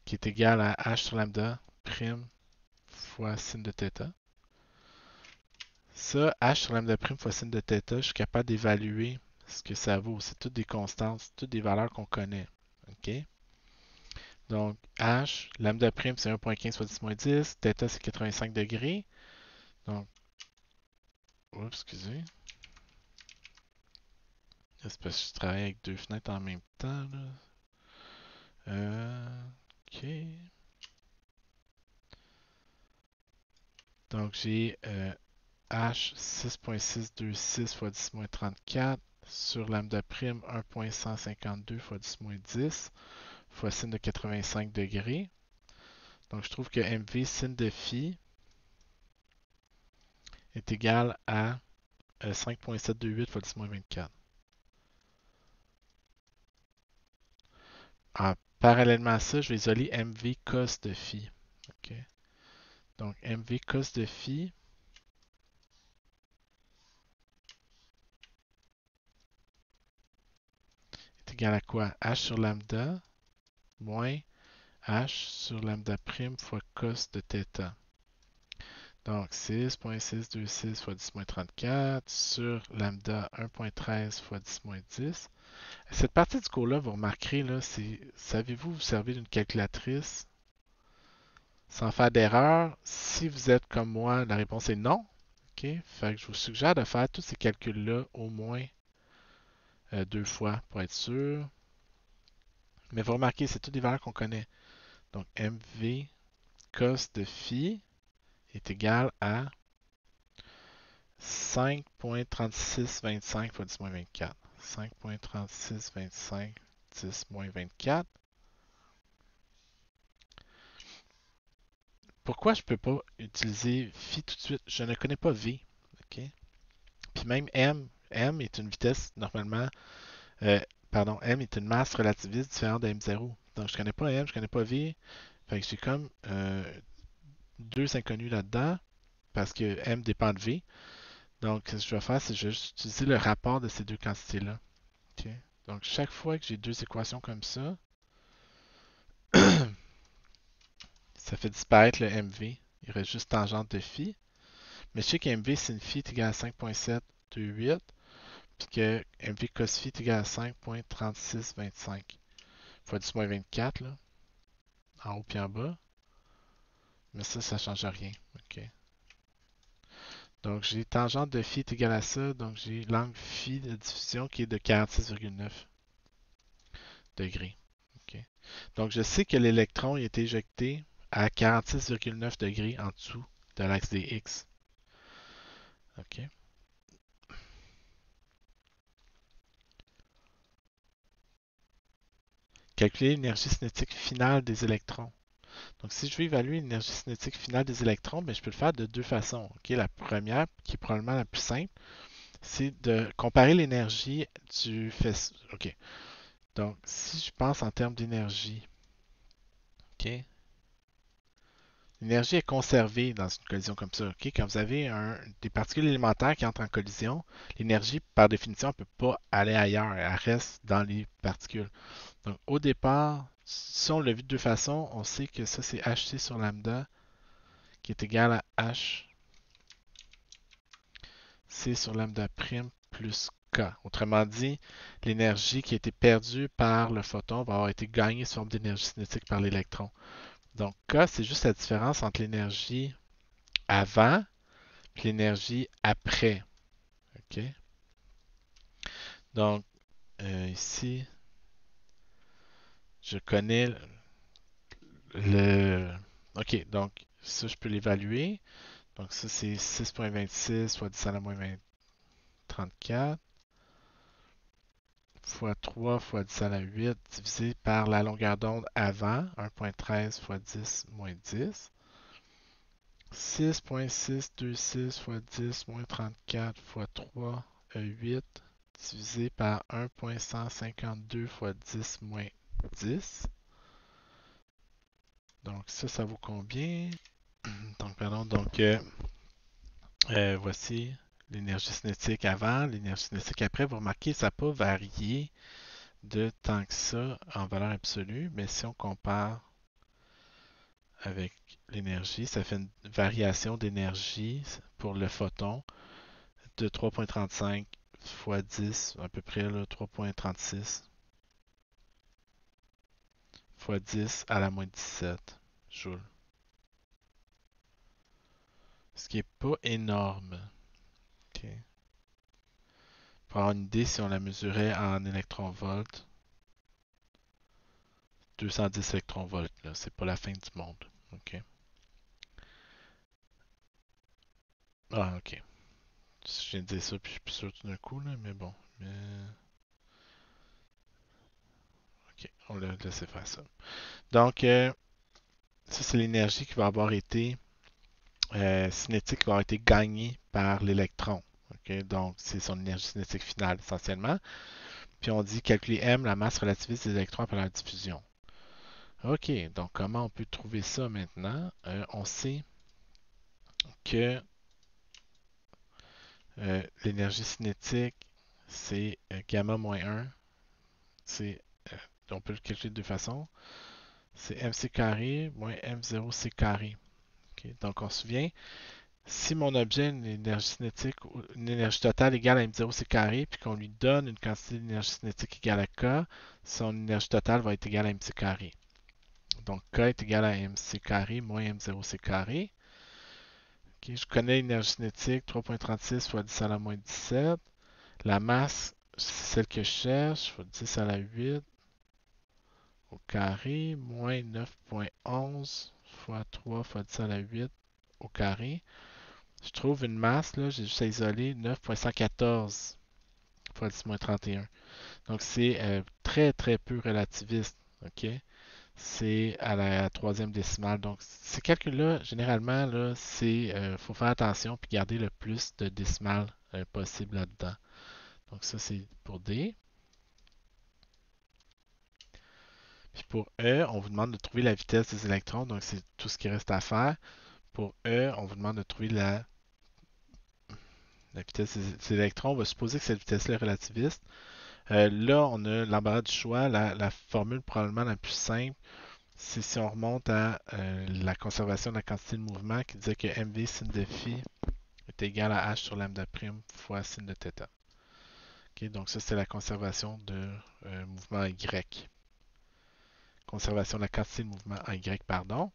qui est égal à H sur lambda prime fois sin de θ. Ça, H sur lambda prime fois sin de θ, je suis capable d'évaluer ce que ça vaut. C'est toutes des constantes, c'est toutes des valeurs qu'on connaît. OK? Donc, H, lambda prime, c'est 1.15 fois 10 moins 10. Θ, c'est 85 degrés. Donc, oups, excusez. C'est parce que je travaille avec deux fenêtres en même temps. Là. OK. Donc, j'ai H 6.626 fois 10 moins 34 sur lambda prime 1.152 fois 10 moins 10 fois sin de 85 degrés. Donc, je trouve que MV sin de phi est égal à 5.728 fois 10 moins 24. Parallèlement à ça, je vais isoler MV cos de phi. Okay. Donc, MV cos de phi est égal à quoi? H sur lambda moins H sur lambda prime fois cos de θ. Donc, 6.626 fois 10 moins 34 sur lambda 1.13 fois 10 moins 10. Cette partie du cours-là, vous remarquerez, là, c'est, savez-vous vous servez d'une calculatrice sans faire d'erreur? Si vous êtes comme moi, la réponse est non. OK? Fait que je vous suggère de faire tous ces calculs-là au moins deux fois pour être sûr. Mais vous remarquez, c'est toutes des valeurs qu'on connaît. Donc, MV cos de phi est égal à 5.3625 fois 10 moins 24. 5.3625 10 moins 24. Pourquoi je ne peux pas utiliser phi tout de suite? Je ne connais pas v. OK? Puis même m est une vitesse normalement, pardon, m est une masse relativiste différente de m0. Donc je ne connais pas m, je ne connais pas v. Fait que j'ai comme deux inconnus là-dedans parce que m dépend de v. Donc ce que je vais faire, c'est que je vais juste utiliser le rapport de ces deux quantités-là. OK? Donc chaque fois que j'ai deux équations comme ça, ça fait disparaître le mv. Il reste juste tangente de phi. Mais je sais que mv sin phi est égal à 5.728. Puis que mv cos phi est égal à 5.3625 fois 10 moins 24, là, en haut puis en bas. Mais ça change rien. OK. Donc, j'ai tangente de phi est égal à ça. Donc, j'ai l'angle phi de diffusion qui est de 46,9 degrés. OK. Donc, je sais que l'électron est éjecté à 46,9 degrés en dessous de l'axe des X. OK. Calculer l'énergie cinétique finale des électrons. Donc, si je veux évaluer l'énergie cinétique finale des électrons, ben, je peux le faire de deux façons. OK? La première, qui est probablement la plus simple, c'est de comparer l'énergie du faisceau. OK. Donc, si je pense en termes d'énergie, OK? L'énergie est conservée dans une collision comme ça. OK? Quand vous avez des particules élémentaires qui entrent en collision, l'énergie, par définition, ne peut pas aller ailleurs. Elle reste dans les particules. Donc, au départ, si on l'a vu de deux façons, on sait que ça, c'est hc sur lambda qui est égal à h c sur lambda prime plus k. Autrement dit, l'énergie qui a été perdue par le photon va avoir été gagnée sous forme d'énergie cinétique par l'électron. Donc, k, c'est juste la différence entre l'énergie avant et l'énergie après. OK? Donc, ici, je connais le... OK, donc ça, je peux l'évaluer. Donc, ça, c'est 6,26 fois 10 à la moins 34 fois 3 fois 10 à la 8 divisé par la longueur d'onde avant, 1,13 fois 10 moins 10. 6,626 fois 10 moins 34 fois 3, 8 divisé par 1,152 fois 10 moins 10. Donc ça vaut combien? Donc, pardon, donc voici l'énergie cinétique avant, l'énergie cinétique après. Vous remarquez, ça n'a pas varié de tant que ça en valeur absolue, mais si on compare avec l'énergie, ça fait une variation d'énergie pour le photon de 3,35 fois 10, à peu près 3,36 fois 10 à la moins 17 joules. Ce qui n'est pas énorme. Okay. Pour avoir une idée, si on la mesurait en électronvolts, 210 électronvolts, c'est pas la fin du monde. OK. Ah, OK. Je viens de dire ça, puis je suis plus sûr tout d'un coup, là, mais bon. OK, on va laisser faire ça. Donc, ça, c'est l'énergie qui va avoir été cinétique qui va avoir été gagnée par l'électron. Okay? Donc, c'est son énergie cinétique finale essentiellement. Puis on dit calculer M, la masse relativiste des électrons par la diffusion. OK, donc comment on peut trouver ça maintenant? On sait que l'énergie cinétique, c'est gamma moins 1. C'est, euh, on peut le calculer de deux façons. C'est mc carré moins m0c carré. Okay? Donc on se souvient, si mon objet a une énergie cinétique, une énergie totale égale à m0c carré, puis qu'on lui donne une quantité d'énergie cinétique égale à k, son énergie totale va être égale à mc carré. Donc k est égal à mc carré moins m0c carré. Okay, je connais l'énergie cinétique, 3,36 fois 10 à la moins 17. La masse, c'est celle que je cherche, fois 10 à la 8 au carré, moins 9,11 fois 3 fois 10 à la 8 au carré. Je trouve une masse, là, j'ai juste à isoler 9,114 fois 10 moins 31. Donc c'est très très peu relativiste. OK? C'est à la troisième décimale. Donc ces calculs-là, généralement, là, c'est faut faire attention et garder le plus de décimales possible là-dedans. Donc ça, c'est pour D. Puis pour E, on vous demande de trouver la vitesse des électrons. Donc c'est tout ce qui reste à faire. Pour E, on vous demande de trouver la vitesse des électrons. On va supposer que cette vitesse-là est relativiste. Là, on a l'embarras du choix. La formule probablement la plus simple, c'est si on remonte à la conservation de la quantité de mouvement qui disait que mv sin de phi est égal à h sur lambda prime fois sin de θ. Okay, donc ça, c'est la conservation de mouvement y. Conservation de la quantité de mouvement en y, pardon.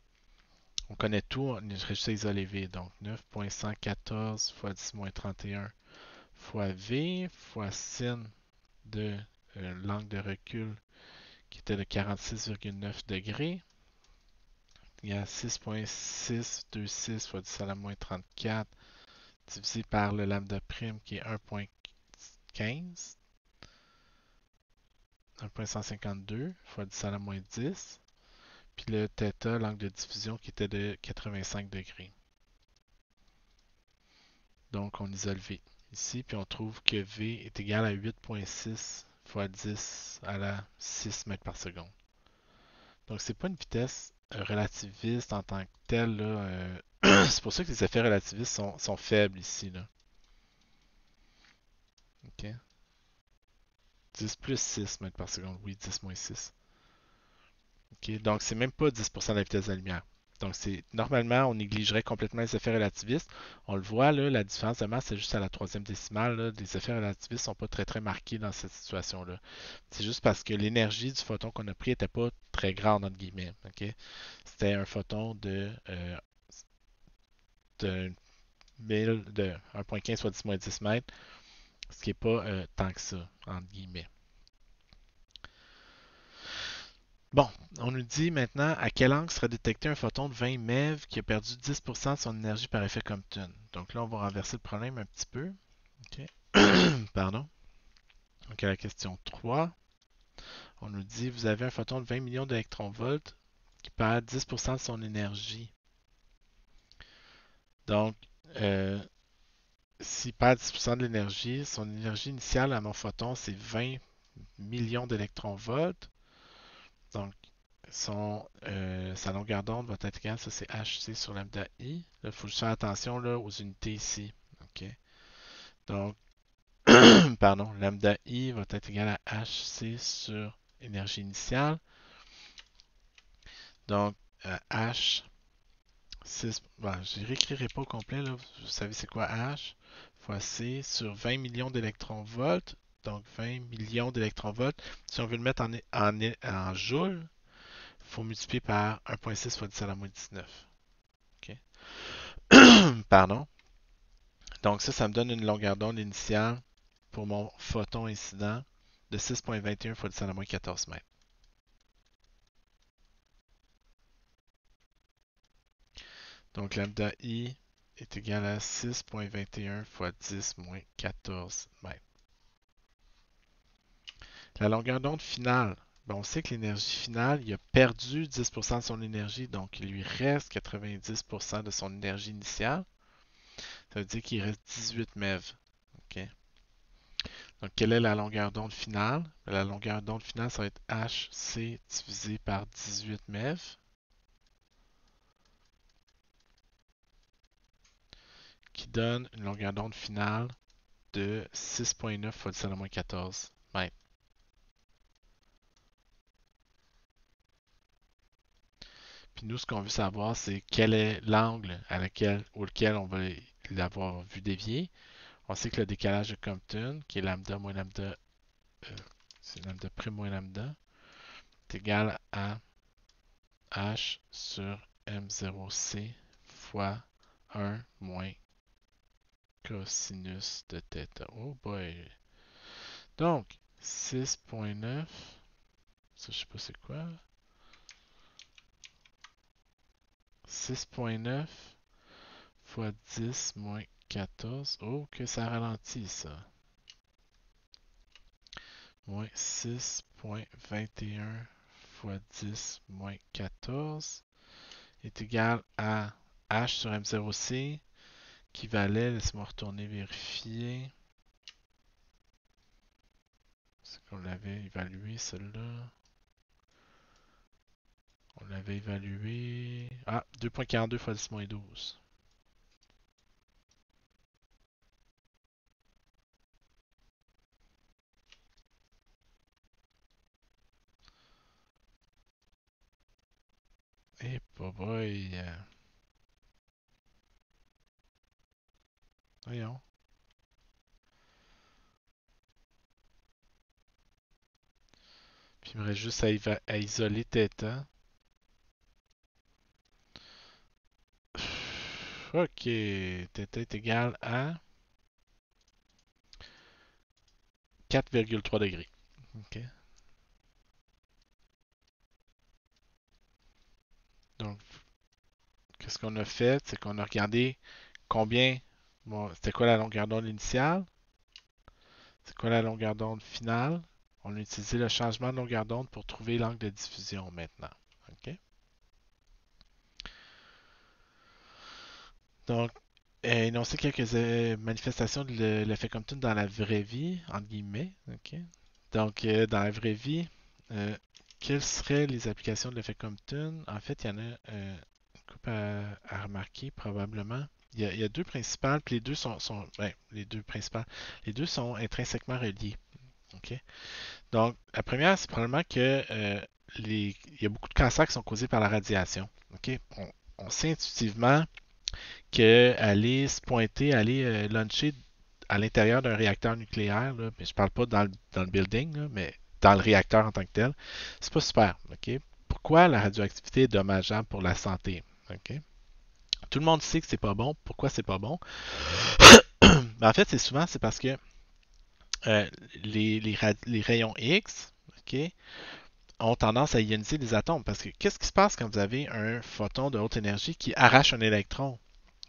On connaît tout, on est juste à isoler V. Donc 9.114 fois 10 moins 31 fois V fois sin de l'angle de recul qui était de 46,9 degrés. Il y a 6.626 fois 10 à la moins 34 divisé par le lambda prime qui est 1.15, 1.152 fois 10 à la moins 10, puis le θ, l'angle de diffusion qui était de 85 degrés. Donc on isole V ici, puis on trouve que V est égal à 8.6 fois 10 à la 6 mètres par seconde. Donc c'est pas une vitesse relativiste en tant que telle, là. C'est pour ça que les effets relativistes sont faibles ici, là. OK? 10 plus 6 mètres par seconde. Oui, 10 moins 6. OK? Donc, c'est même pas 10% de la vitesse de la lumière. Donc, normalement, on négligerait complètement les effets relativistes. On le voit, là, la différence de masse, c'est juste à la troisième décimale. Là. Les effets relativistes sont pas très, très marqués dans cette situation-là. C'est juste parce que l'énergie du photon qu'on a pris n'était pas très grande, entre guillemets. OK? C'était un photon de 1.15 fois 10 moins 10 mètres, ce qui n'est pas tant que ça, entre guillemets. Bon, on nous dit maintenant à quel angle serait détecté un photon de 20 MeV qui a perdu 10% de son énergie par effet Compton. Donc là, on va renverser le problème un petit peu. OK. Pardon. Donc à la question 3, on nous dit vous avez un photon de 20 millions d'électronvolts qui perd 10% de son énergie. Donc, s'il perd 10% de l'énergie, son énergie initiale à mon photon, c'est 20 millions d'électronvolts. Donc, sa longueur d'onde va être égale, ça c'est hc sur lambda i. Il faut juste faire attention là, aux unités ici. OK? Donc, pardon, lambda i va être égal à hc sur énergie initiale. Donc, h, 6, bon, je ne réécrirai pas au complet, là. Vous savez c'est quoi h fois c sur 20 millions d'électronvolts. Donc, 20 millions d'électronvolts. Si on veut le mettre en joules, il faut multiplier par 1.6 fois 10 à la moins 19. OK? Pardon. Donc ça me donne une longueur d'onde initiale pour mon photon incident de 6.21 fois 10 à la moins 14 mètres. Donc lambda I est égal à 6.21 fois 10 moins 14 mètres. La longueur d'onde finale. Ben, on sait que l'énergie finale, il a perdu 10% de son énergie, donc il lui reste 90% de son énergie initiale. Ça veut dire qu'il reste 18 MeV. OK? Donc, quelle est la longueur d'onde finale? La longueur d'onde finale, ça va être hc divisé par 18 MeV, qui donne une longueur d'onde finale de 6.9 fois 10 à la moins 14 mètres. Puis nous, ce qu'on veut savoir, c'est quel est l'angle auquel on va l'avoir vu dévier. On sait que le décalage de Compton, qui est lambda moins lambda, c'est lambda prime moins lambda, est égal à h sur m0c fois 1 moins cosinus de θ. Oh boy. Donc, 6.9, ça je sais pas c'est quoi. 6.9 fois 10 moins 14. Oh, que ça ralentit ça. Moins 6.21 fois 10 moins 14 est égal à h sur m0c qui valait, laisse-moi retourner vérifier. Est-ce qu'on l'avait évalué celle-là? On l'avait évalué. Ah, 2.42 fois 10 moins 12. Eh, boy. Voyons. Puis il me reste juste à isoler θ. OK. Θ est égal à 4,3 degrés. OK. Donc, qu'est-ce qu'on a fait? C'est qu'on a regardé combien. Bon, c'était quoi la longueur d'onde initiale? C'est quoi la longueur d'onde finale? On a utilisé le changement de longueur d'onde pour trouver l'angle de diffusion maintenant. OK? Donc, énoncer quelques manifestations de l'effet Compton dans la vraie vie, entre guillemets. OK? Donc, dans la vraie vie, euh, quelles seraient les applications de l'effet Compton? En fait, il y en a une couple à remarquer probablement. Il y a deux principales, puis les deux les deux principales. Les deux sont intrinsèquement reliés. OK? Donc, la première, c'est probablement que il y a beaucoup de cancers qui sont causés par la radiation. OK? On sait intuitivement que aller se pointer, aller luncher à l'intérieur d'un réacteur nucléaire, là, mais je parle pas dans le building, là, mais dans le réacteur en tant que tel, c'est pas super. OK? Pourquoi la radioactivité est dommageable pour la santé? OK? Tout le monde sait que c'est pas bon. Pourquoi c'est pas bon? Ben, en fait, c'est parce que euh, les rayons X, OK, ont tendance à ioniser les atomes. Parce que qu'est-ce qui se passe quand vous avez un photon de haute énergie qui arrache un électron?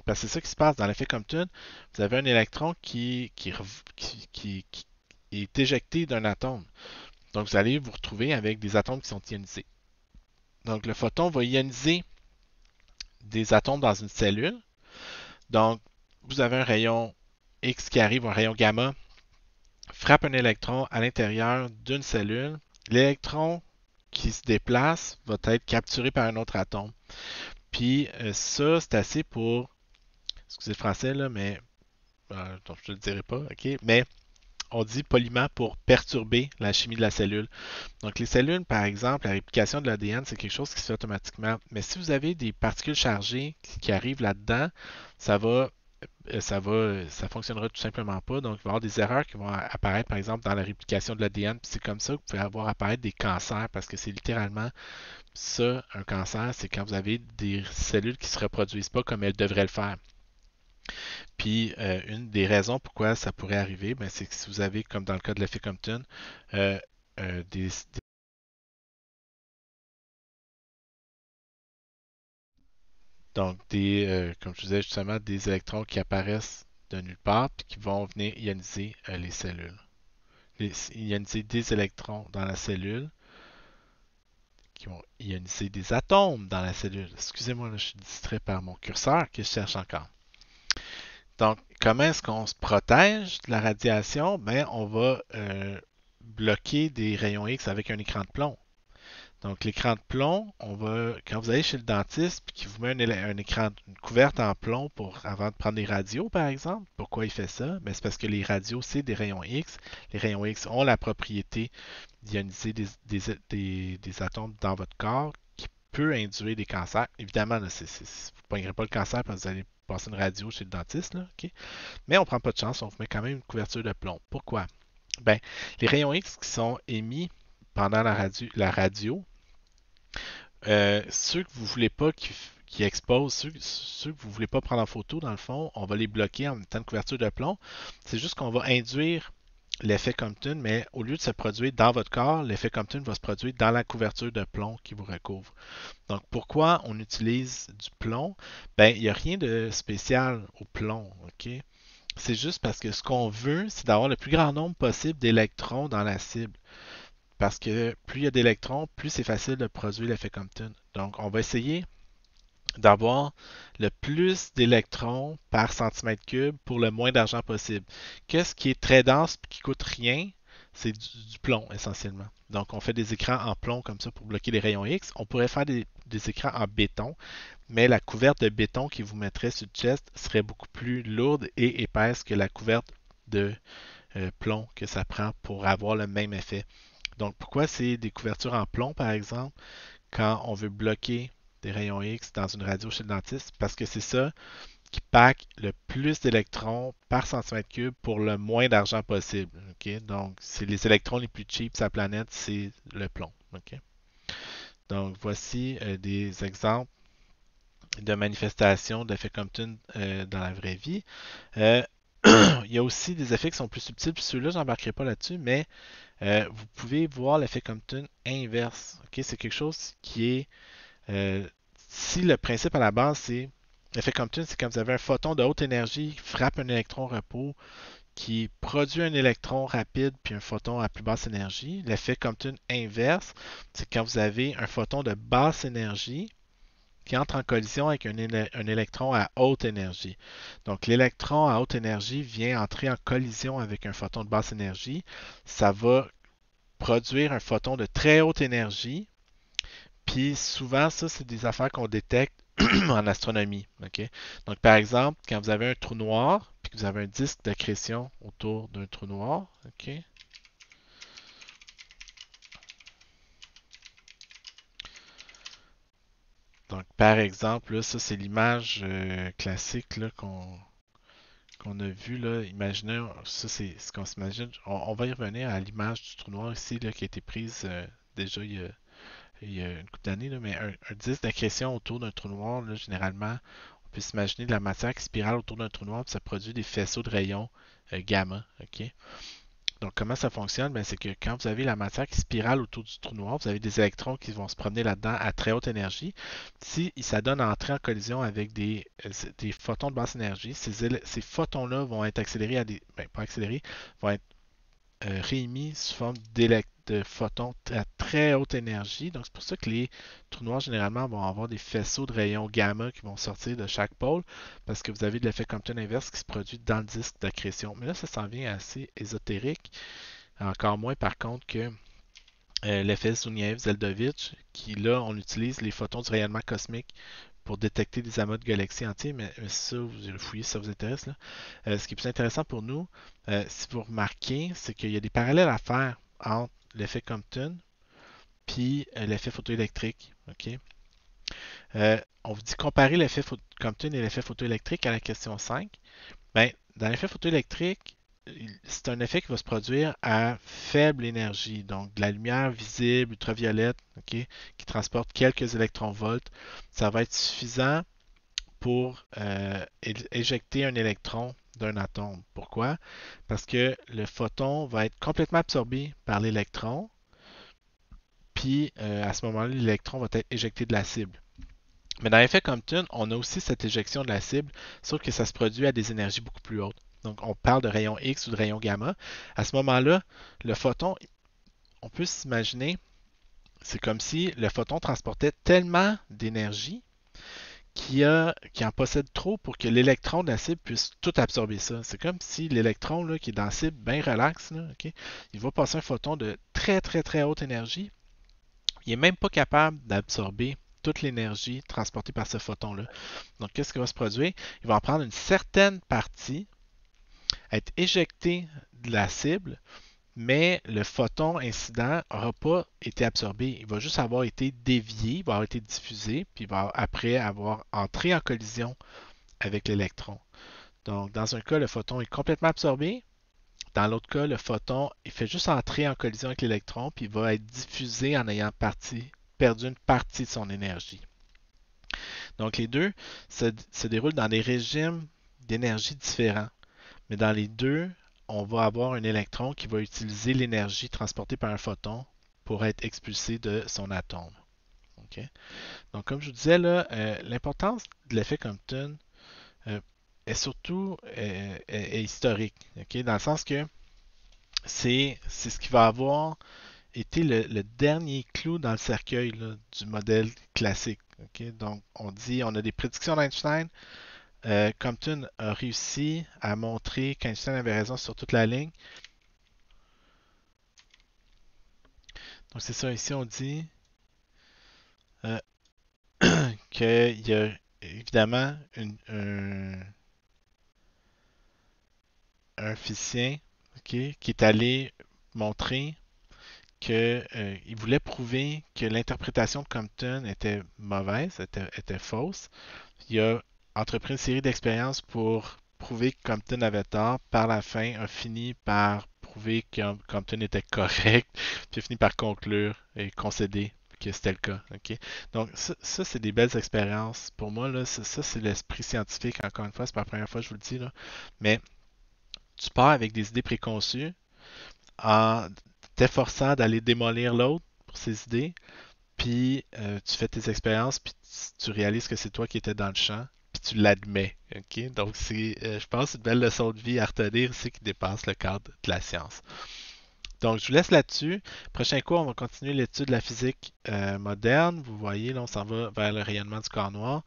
Parce que c'est ça qui se passe dans l'effet Compton. Vous avez un électron qui est éjecté d'un atome. Donc vous allez vous retrouver avec des atomes qui sont ionisés. Donc le photon va ioniser des atomes dans une cellule. Donc vous avez un rayon X qui arrive, un rayon gamma, frappe un électron à l'intérieur d'une cellule. L'électron qui se déplace va être capturé par un autre atome. Puis ça, c'est assez pour, excusez le français là, mais donc je ne le dirai pas, ok, mais on dit poliment pour perturber la chimie de la cellule. Donc les cellules, par exemple, la réplication de l'ADN, c'est quelque chose qui se fait automatiquement. Mais si vous avez des particules chargées qui arrivent là-dedans, ça va, ça fonctionnera tout simplement pas. Donc il va y avoir des erreurs qui vont apparaître, par exemple, dans la réplication de l'ADN. Puis c'est comme ça que vous pouvez avoir apparaître des cancers, parce que c'est littéralement ça, un cancer, c'est quand vous avez des cellules qui ne se reproduisent pas comme elles devraient le faire. Puis une des raisons pourquoi ça pourrait arriver, ben, c'est que si vous avez, comme dans le cas de l'effet Compton, euh, euh, des, comme je disais justement, des électrons qui apparaissent de nulle part puis qui vont venir ioniser les cellules. Ioniser des électrons dans la cellule qui vont ioniser des atomes dans la cellule. Excusez-moi, là, je suis distrait par mon curseur que je cherche encore. Donc, comment est-ce qu'on se protège de la radiation? Ben, on va bloquer des rayons X avec un écran de plomb. Donc, l'écran de plomb, quand vous allez chez le dentiste puis qu'il vous met un écran, une couverte en plomb avant de prendre des radios, par exemple, pourquoi il fait ça? Ben, c'est parce que les radios, c'est des rayons X. Les rayons X ont la propriété d'ioniser des atomes dans votre corps qui peut induire des cancers. Évidemment, là, vous ne pognerez pas le cancer parce que vous allez passer une radio chez le dentiste, là, ok? Mais on ne prend pas de chance, on vous met quand même une couverture de plomb. Pourquoi? Ben, les rayons X qui sont émis pendant la radio, ceux que vous voulez pas qui exposent, ceux que vous voulez pas prendre en photo, dans le fond, on va les bloquer en mettant une couverture de plomb. C'est juste qu'on va induire l'effet Compton, mais au lieu de se produire dans votre corps, l'effet Compton va se produire dans la couverture de plomb qui vous recouvre. Donc, pourquoi on utilise du plomb? Ben, il n'y a rien de spécial au plomb, OK? C'est juste parce que ce qu'on veut, c'est d'avoir le plus grand nombre possible d'électrons dans la cible. Parce que plus il y a d'électrons, plus c'est facile de produire l'effet Compton. Donc, on va essayer d'avoir le plus d'électrons par centimètre cube pour le moins d'argent possible. Qu'est-ce qui est très dense et qui coûte rien? C'est du plomb essentiellement. Donc, on fait des écrans en plomb comme ça pour bloquer les rayons X. On pourrait faire des écrans en béton, mais la couverte de béton qui vous mettrait sur le chest serait beaucoup plus lourde et épaisse que la couverte de plomb que ça prend pour avoir le même effet. Donc, pourquoi c'est des couvertures en plomb, par exemple, quand on veut bloquer des rayons X dans une radio chez le dentiste? Parce que c'est ça qui pack le plus d'électrons par centimètre cube pour le moins d'argent possible. Okay? Donc, c'est les électrons les plus cheap sur la planète, c'est le plomb. Okay? Donc, voici des exemples de manifestation d'effets Compton dans la vraie vie. Euh, il y a aussi des effets qui sont plus subtils, puis ceux-là, j'embarquerai pas là-dessus, mais vous pouvez voir l'effet Compton inverse. Ok, c'est quelque chose qui est... euh, si le principe à la base, c'est... L'effet Compton, c'est quand vous avez un photon de haute énergie qui frappe un électron repos, qui produit un électron rapide puis un photon à plus basse énergie. L'effet Compton inverse, c'est quand vous avez un photon de basse énergie qui entre en collision avec un électron à haute énergie. Donc l'électron à haute énergie vient entrer en collision avec un photon de basse énergie. Ça va produire un photon de très haute énergie. Puis souvent, ça, c'est des affaires qu'on détecte en astronomie. OK? Donc, par exemple, quand vous avez un trou noir, puis que vous avez un disque d'accrétion autour d'un trou noir, OK? Donc, par exemple, là, ça, c'est l'image classique là, qu'on a vue. Là. Imaginez, ça, c'est ce qu'on s'imagine. On va y revenir à l'image du trou noir ici, là, qui a été prise déjà il y a une couple d'années, là, mais un disque d'accrétion autour d'un trou noir, là, généralement, on peut s'imaginer de la matière qui spirale autour d'un trou noir, puis ça produit des faisceaux de rayons gamma. OK? Donc, comment ça fonctionne? Ben, c'est que quand vous avez la matière qui spirale autour du trou noir, vous avez des électrons qui vont se promener là-dedans à très haute énergie. Si ça donne à entrer en collision avec des photons de basse énergie, ces photons-là vont être accélérés à des. Ben, pas accélérés, vont être réémis sous forme de photons à très haute énergie. Donc, c'est pour ça que les trous noirs, généralement, vont avoir des faisceaux de rayons gamma qui vont sortir de chaque pôle parce que vous avez de l'effet Compton inverse qui se produit dans le disque d'accrétion. Mais là, ça s'en vient assez ésotérique. Encore moins, par contre, que l'effet Zuniev-Zeldovich, qui là, on utilise les photons du rayonnement cosmique pour détecter des amas de galaxies entiers, mais ça, vous allez fouiller si ça vous intéresse. Là. Ce qui est plus intéressant pour nous, si vous remarquez, c'est qu'il y a des parallèles à faire entre l'effet Compton puis l'effet photoélectrique. OK? On vous dit comparer l'effet Compton et l'effet photoélectrique à la question 5. Ben, dans l'effet photoélectrique, c'est un effet qui va se produire à faible énergie, donc de la lumière visible, ultraviolette, ok, qui transporte quelques électronvolts. Ça va être suffisant pour éjecter un électron d'un atome. Pourquoi? Parce que le photon va être complètement absorbé par l'électron, puis à ce moment-là, l'électron va être éjecté de la cible. Mais dans l'effet Compton, on a aussi cette éjection de la cible, sauf que ça se produit à des énergies beaucoup plus hautes. Donc, on parle de rayon X ou de rayon gamma. À ce moment-là, le photon, on peut s'imaginer, c'est comme si le photon transportait tellement d'énergie qu'il en possède trop pour que l'électron de la cible puisse tout absorber ça. C'est comme si l'électron là, qui est dans la cible, bien relax, là, ok, il va passer un photon de très très très haute énergie. Il n'est même pas capable d'absorber toute l'énergie transportée par ce photon-là. Donc, qu'est-ce qui va se produire? Il va en prendre une certaine partie, être éjecté de la cible, mais le photon incident n'aura pas été absorbé. Il va juste avoir été dévié, il va avoir été diffusé, puis il va après avoir entré en collision avec l'électron. Donc, dans un cas, le photon est complètement absorbé. Dans l'autre cas, le photon, il fait juste entrer en collision avec l'électron, puis il va être diffusé en ayant perdu une partie de son énergie. Donc, les deux se déroulent dans des régimes d'énergie différents. Mais dans les deux, on va avoir un électron qui va utiliser l'énergie transportée par un photon pour être expulsé de son atome. Okay? Donc, comme je vous disais, l'importance de l'effet Compton euh, est surtout est historique. Okay? Dans le sens que c'est ce qui va avoir été le dernier clou dans le cercueil là, du modèle classique. Okay? Donc, on a des prédictions d'Einstein. Compton a réussi à montrer qu'Einstein avait raison sur toute la ligne. Donc, c'est ça, ici, on dit euh, qu'il y a évidemment un physicien okay, qui est allé montrer qu'il voulait prouver que l'interprétation de Compton était mauvaise, était fausse. Il a entrepris une série d'expériences pour prouver que Compton avait tort. Par la fin, a fini par prouver que Compton était correct, puis a fini par conclure et concéder que c'était le cas. OK? Donc, ça, c'est des belles expériences. Pour moi, là, ça, c'est l'esprit scientifique. Encore une fois, c'est pas la première fois que je vous le dis, là. Mais tu pars avec des idées préconçues en t'efforçant d'aller démolir l'autre pour ses idées, puis tu fais tes expériences, puis tu réalises que c'est toi qui étais dans le champ, puis tu l'admets. OK? Donc, je pense, une belle leçon de vie à retenir ici qui dépasse le cadre de la science. Donc, je vous laisse là-dessus. Prochain cours, on va continuer l'étude de la physique moderne. Vous voyez, là, on s'en va vers le rayonnement du corps noir.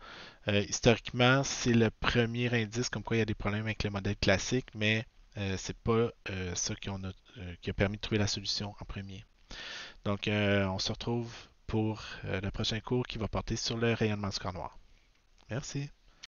Historiquement, c'est le premier indice comme quoi il y a des problèmes avec le modèle classique, mais c'est pas ça qui a permis de trouver la solution en premier. Donc, on se retrouve pour le prochain cours qui va porter sur le rayonnement du corps noir. Merci.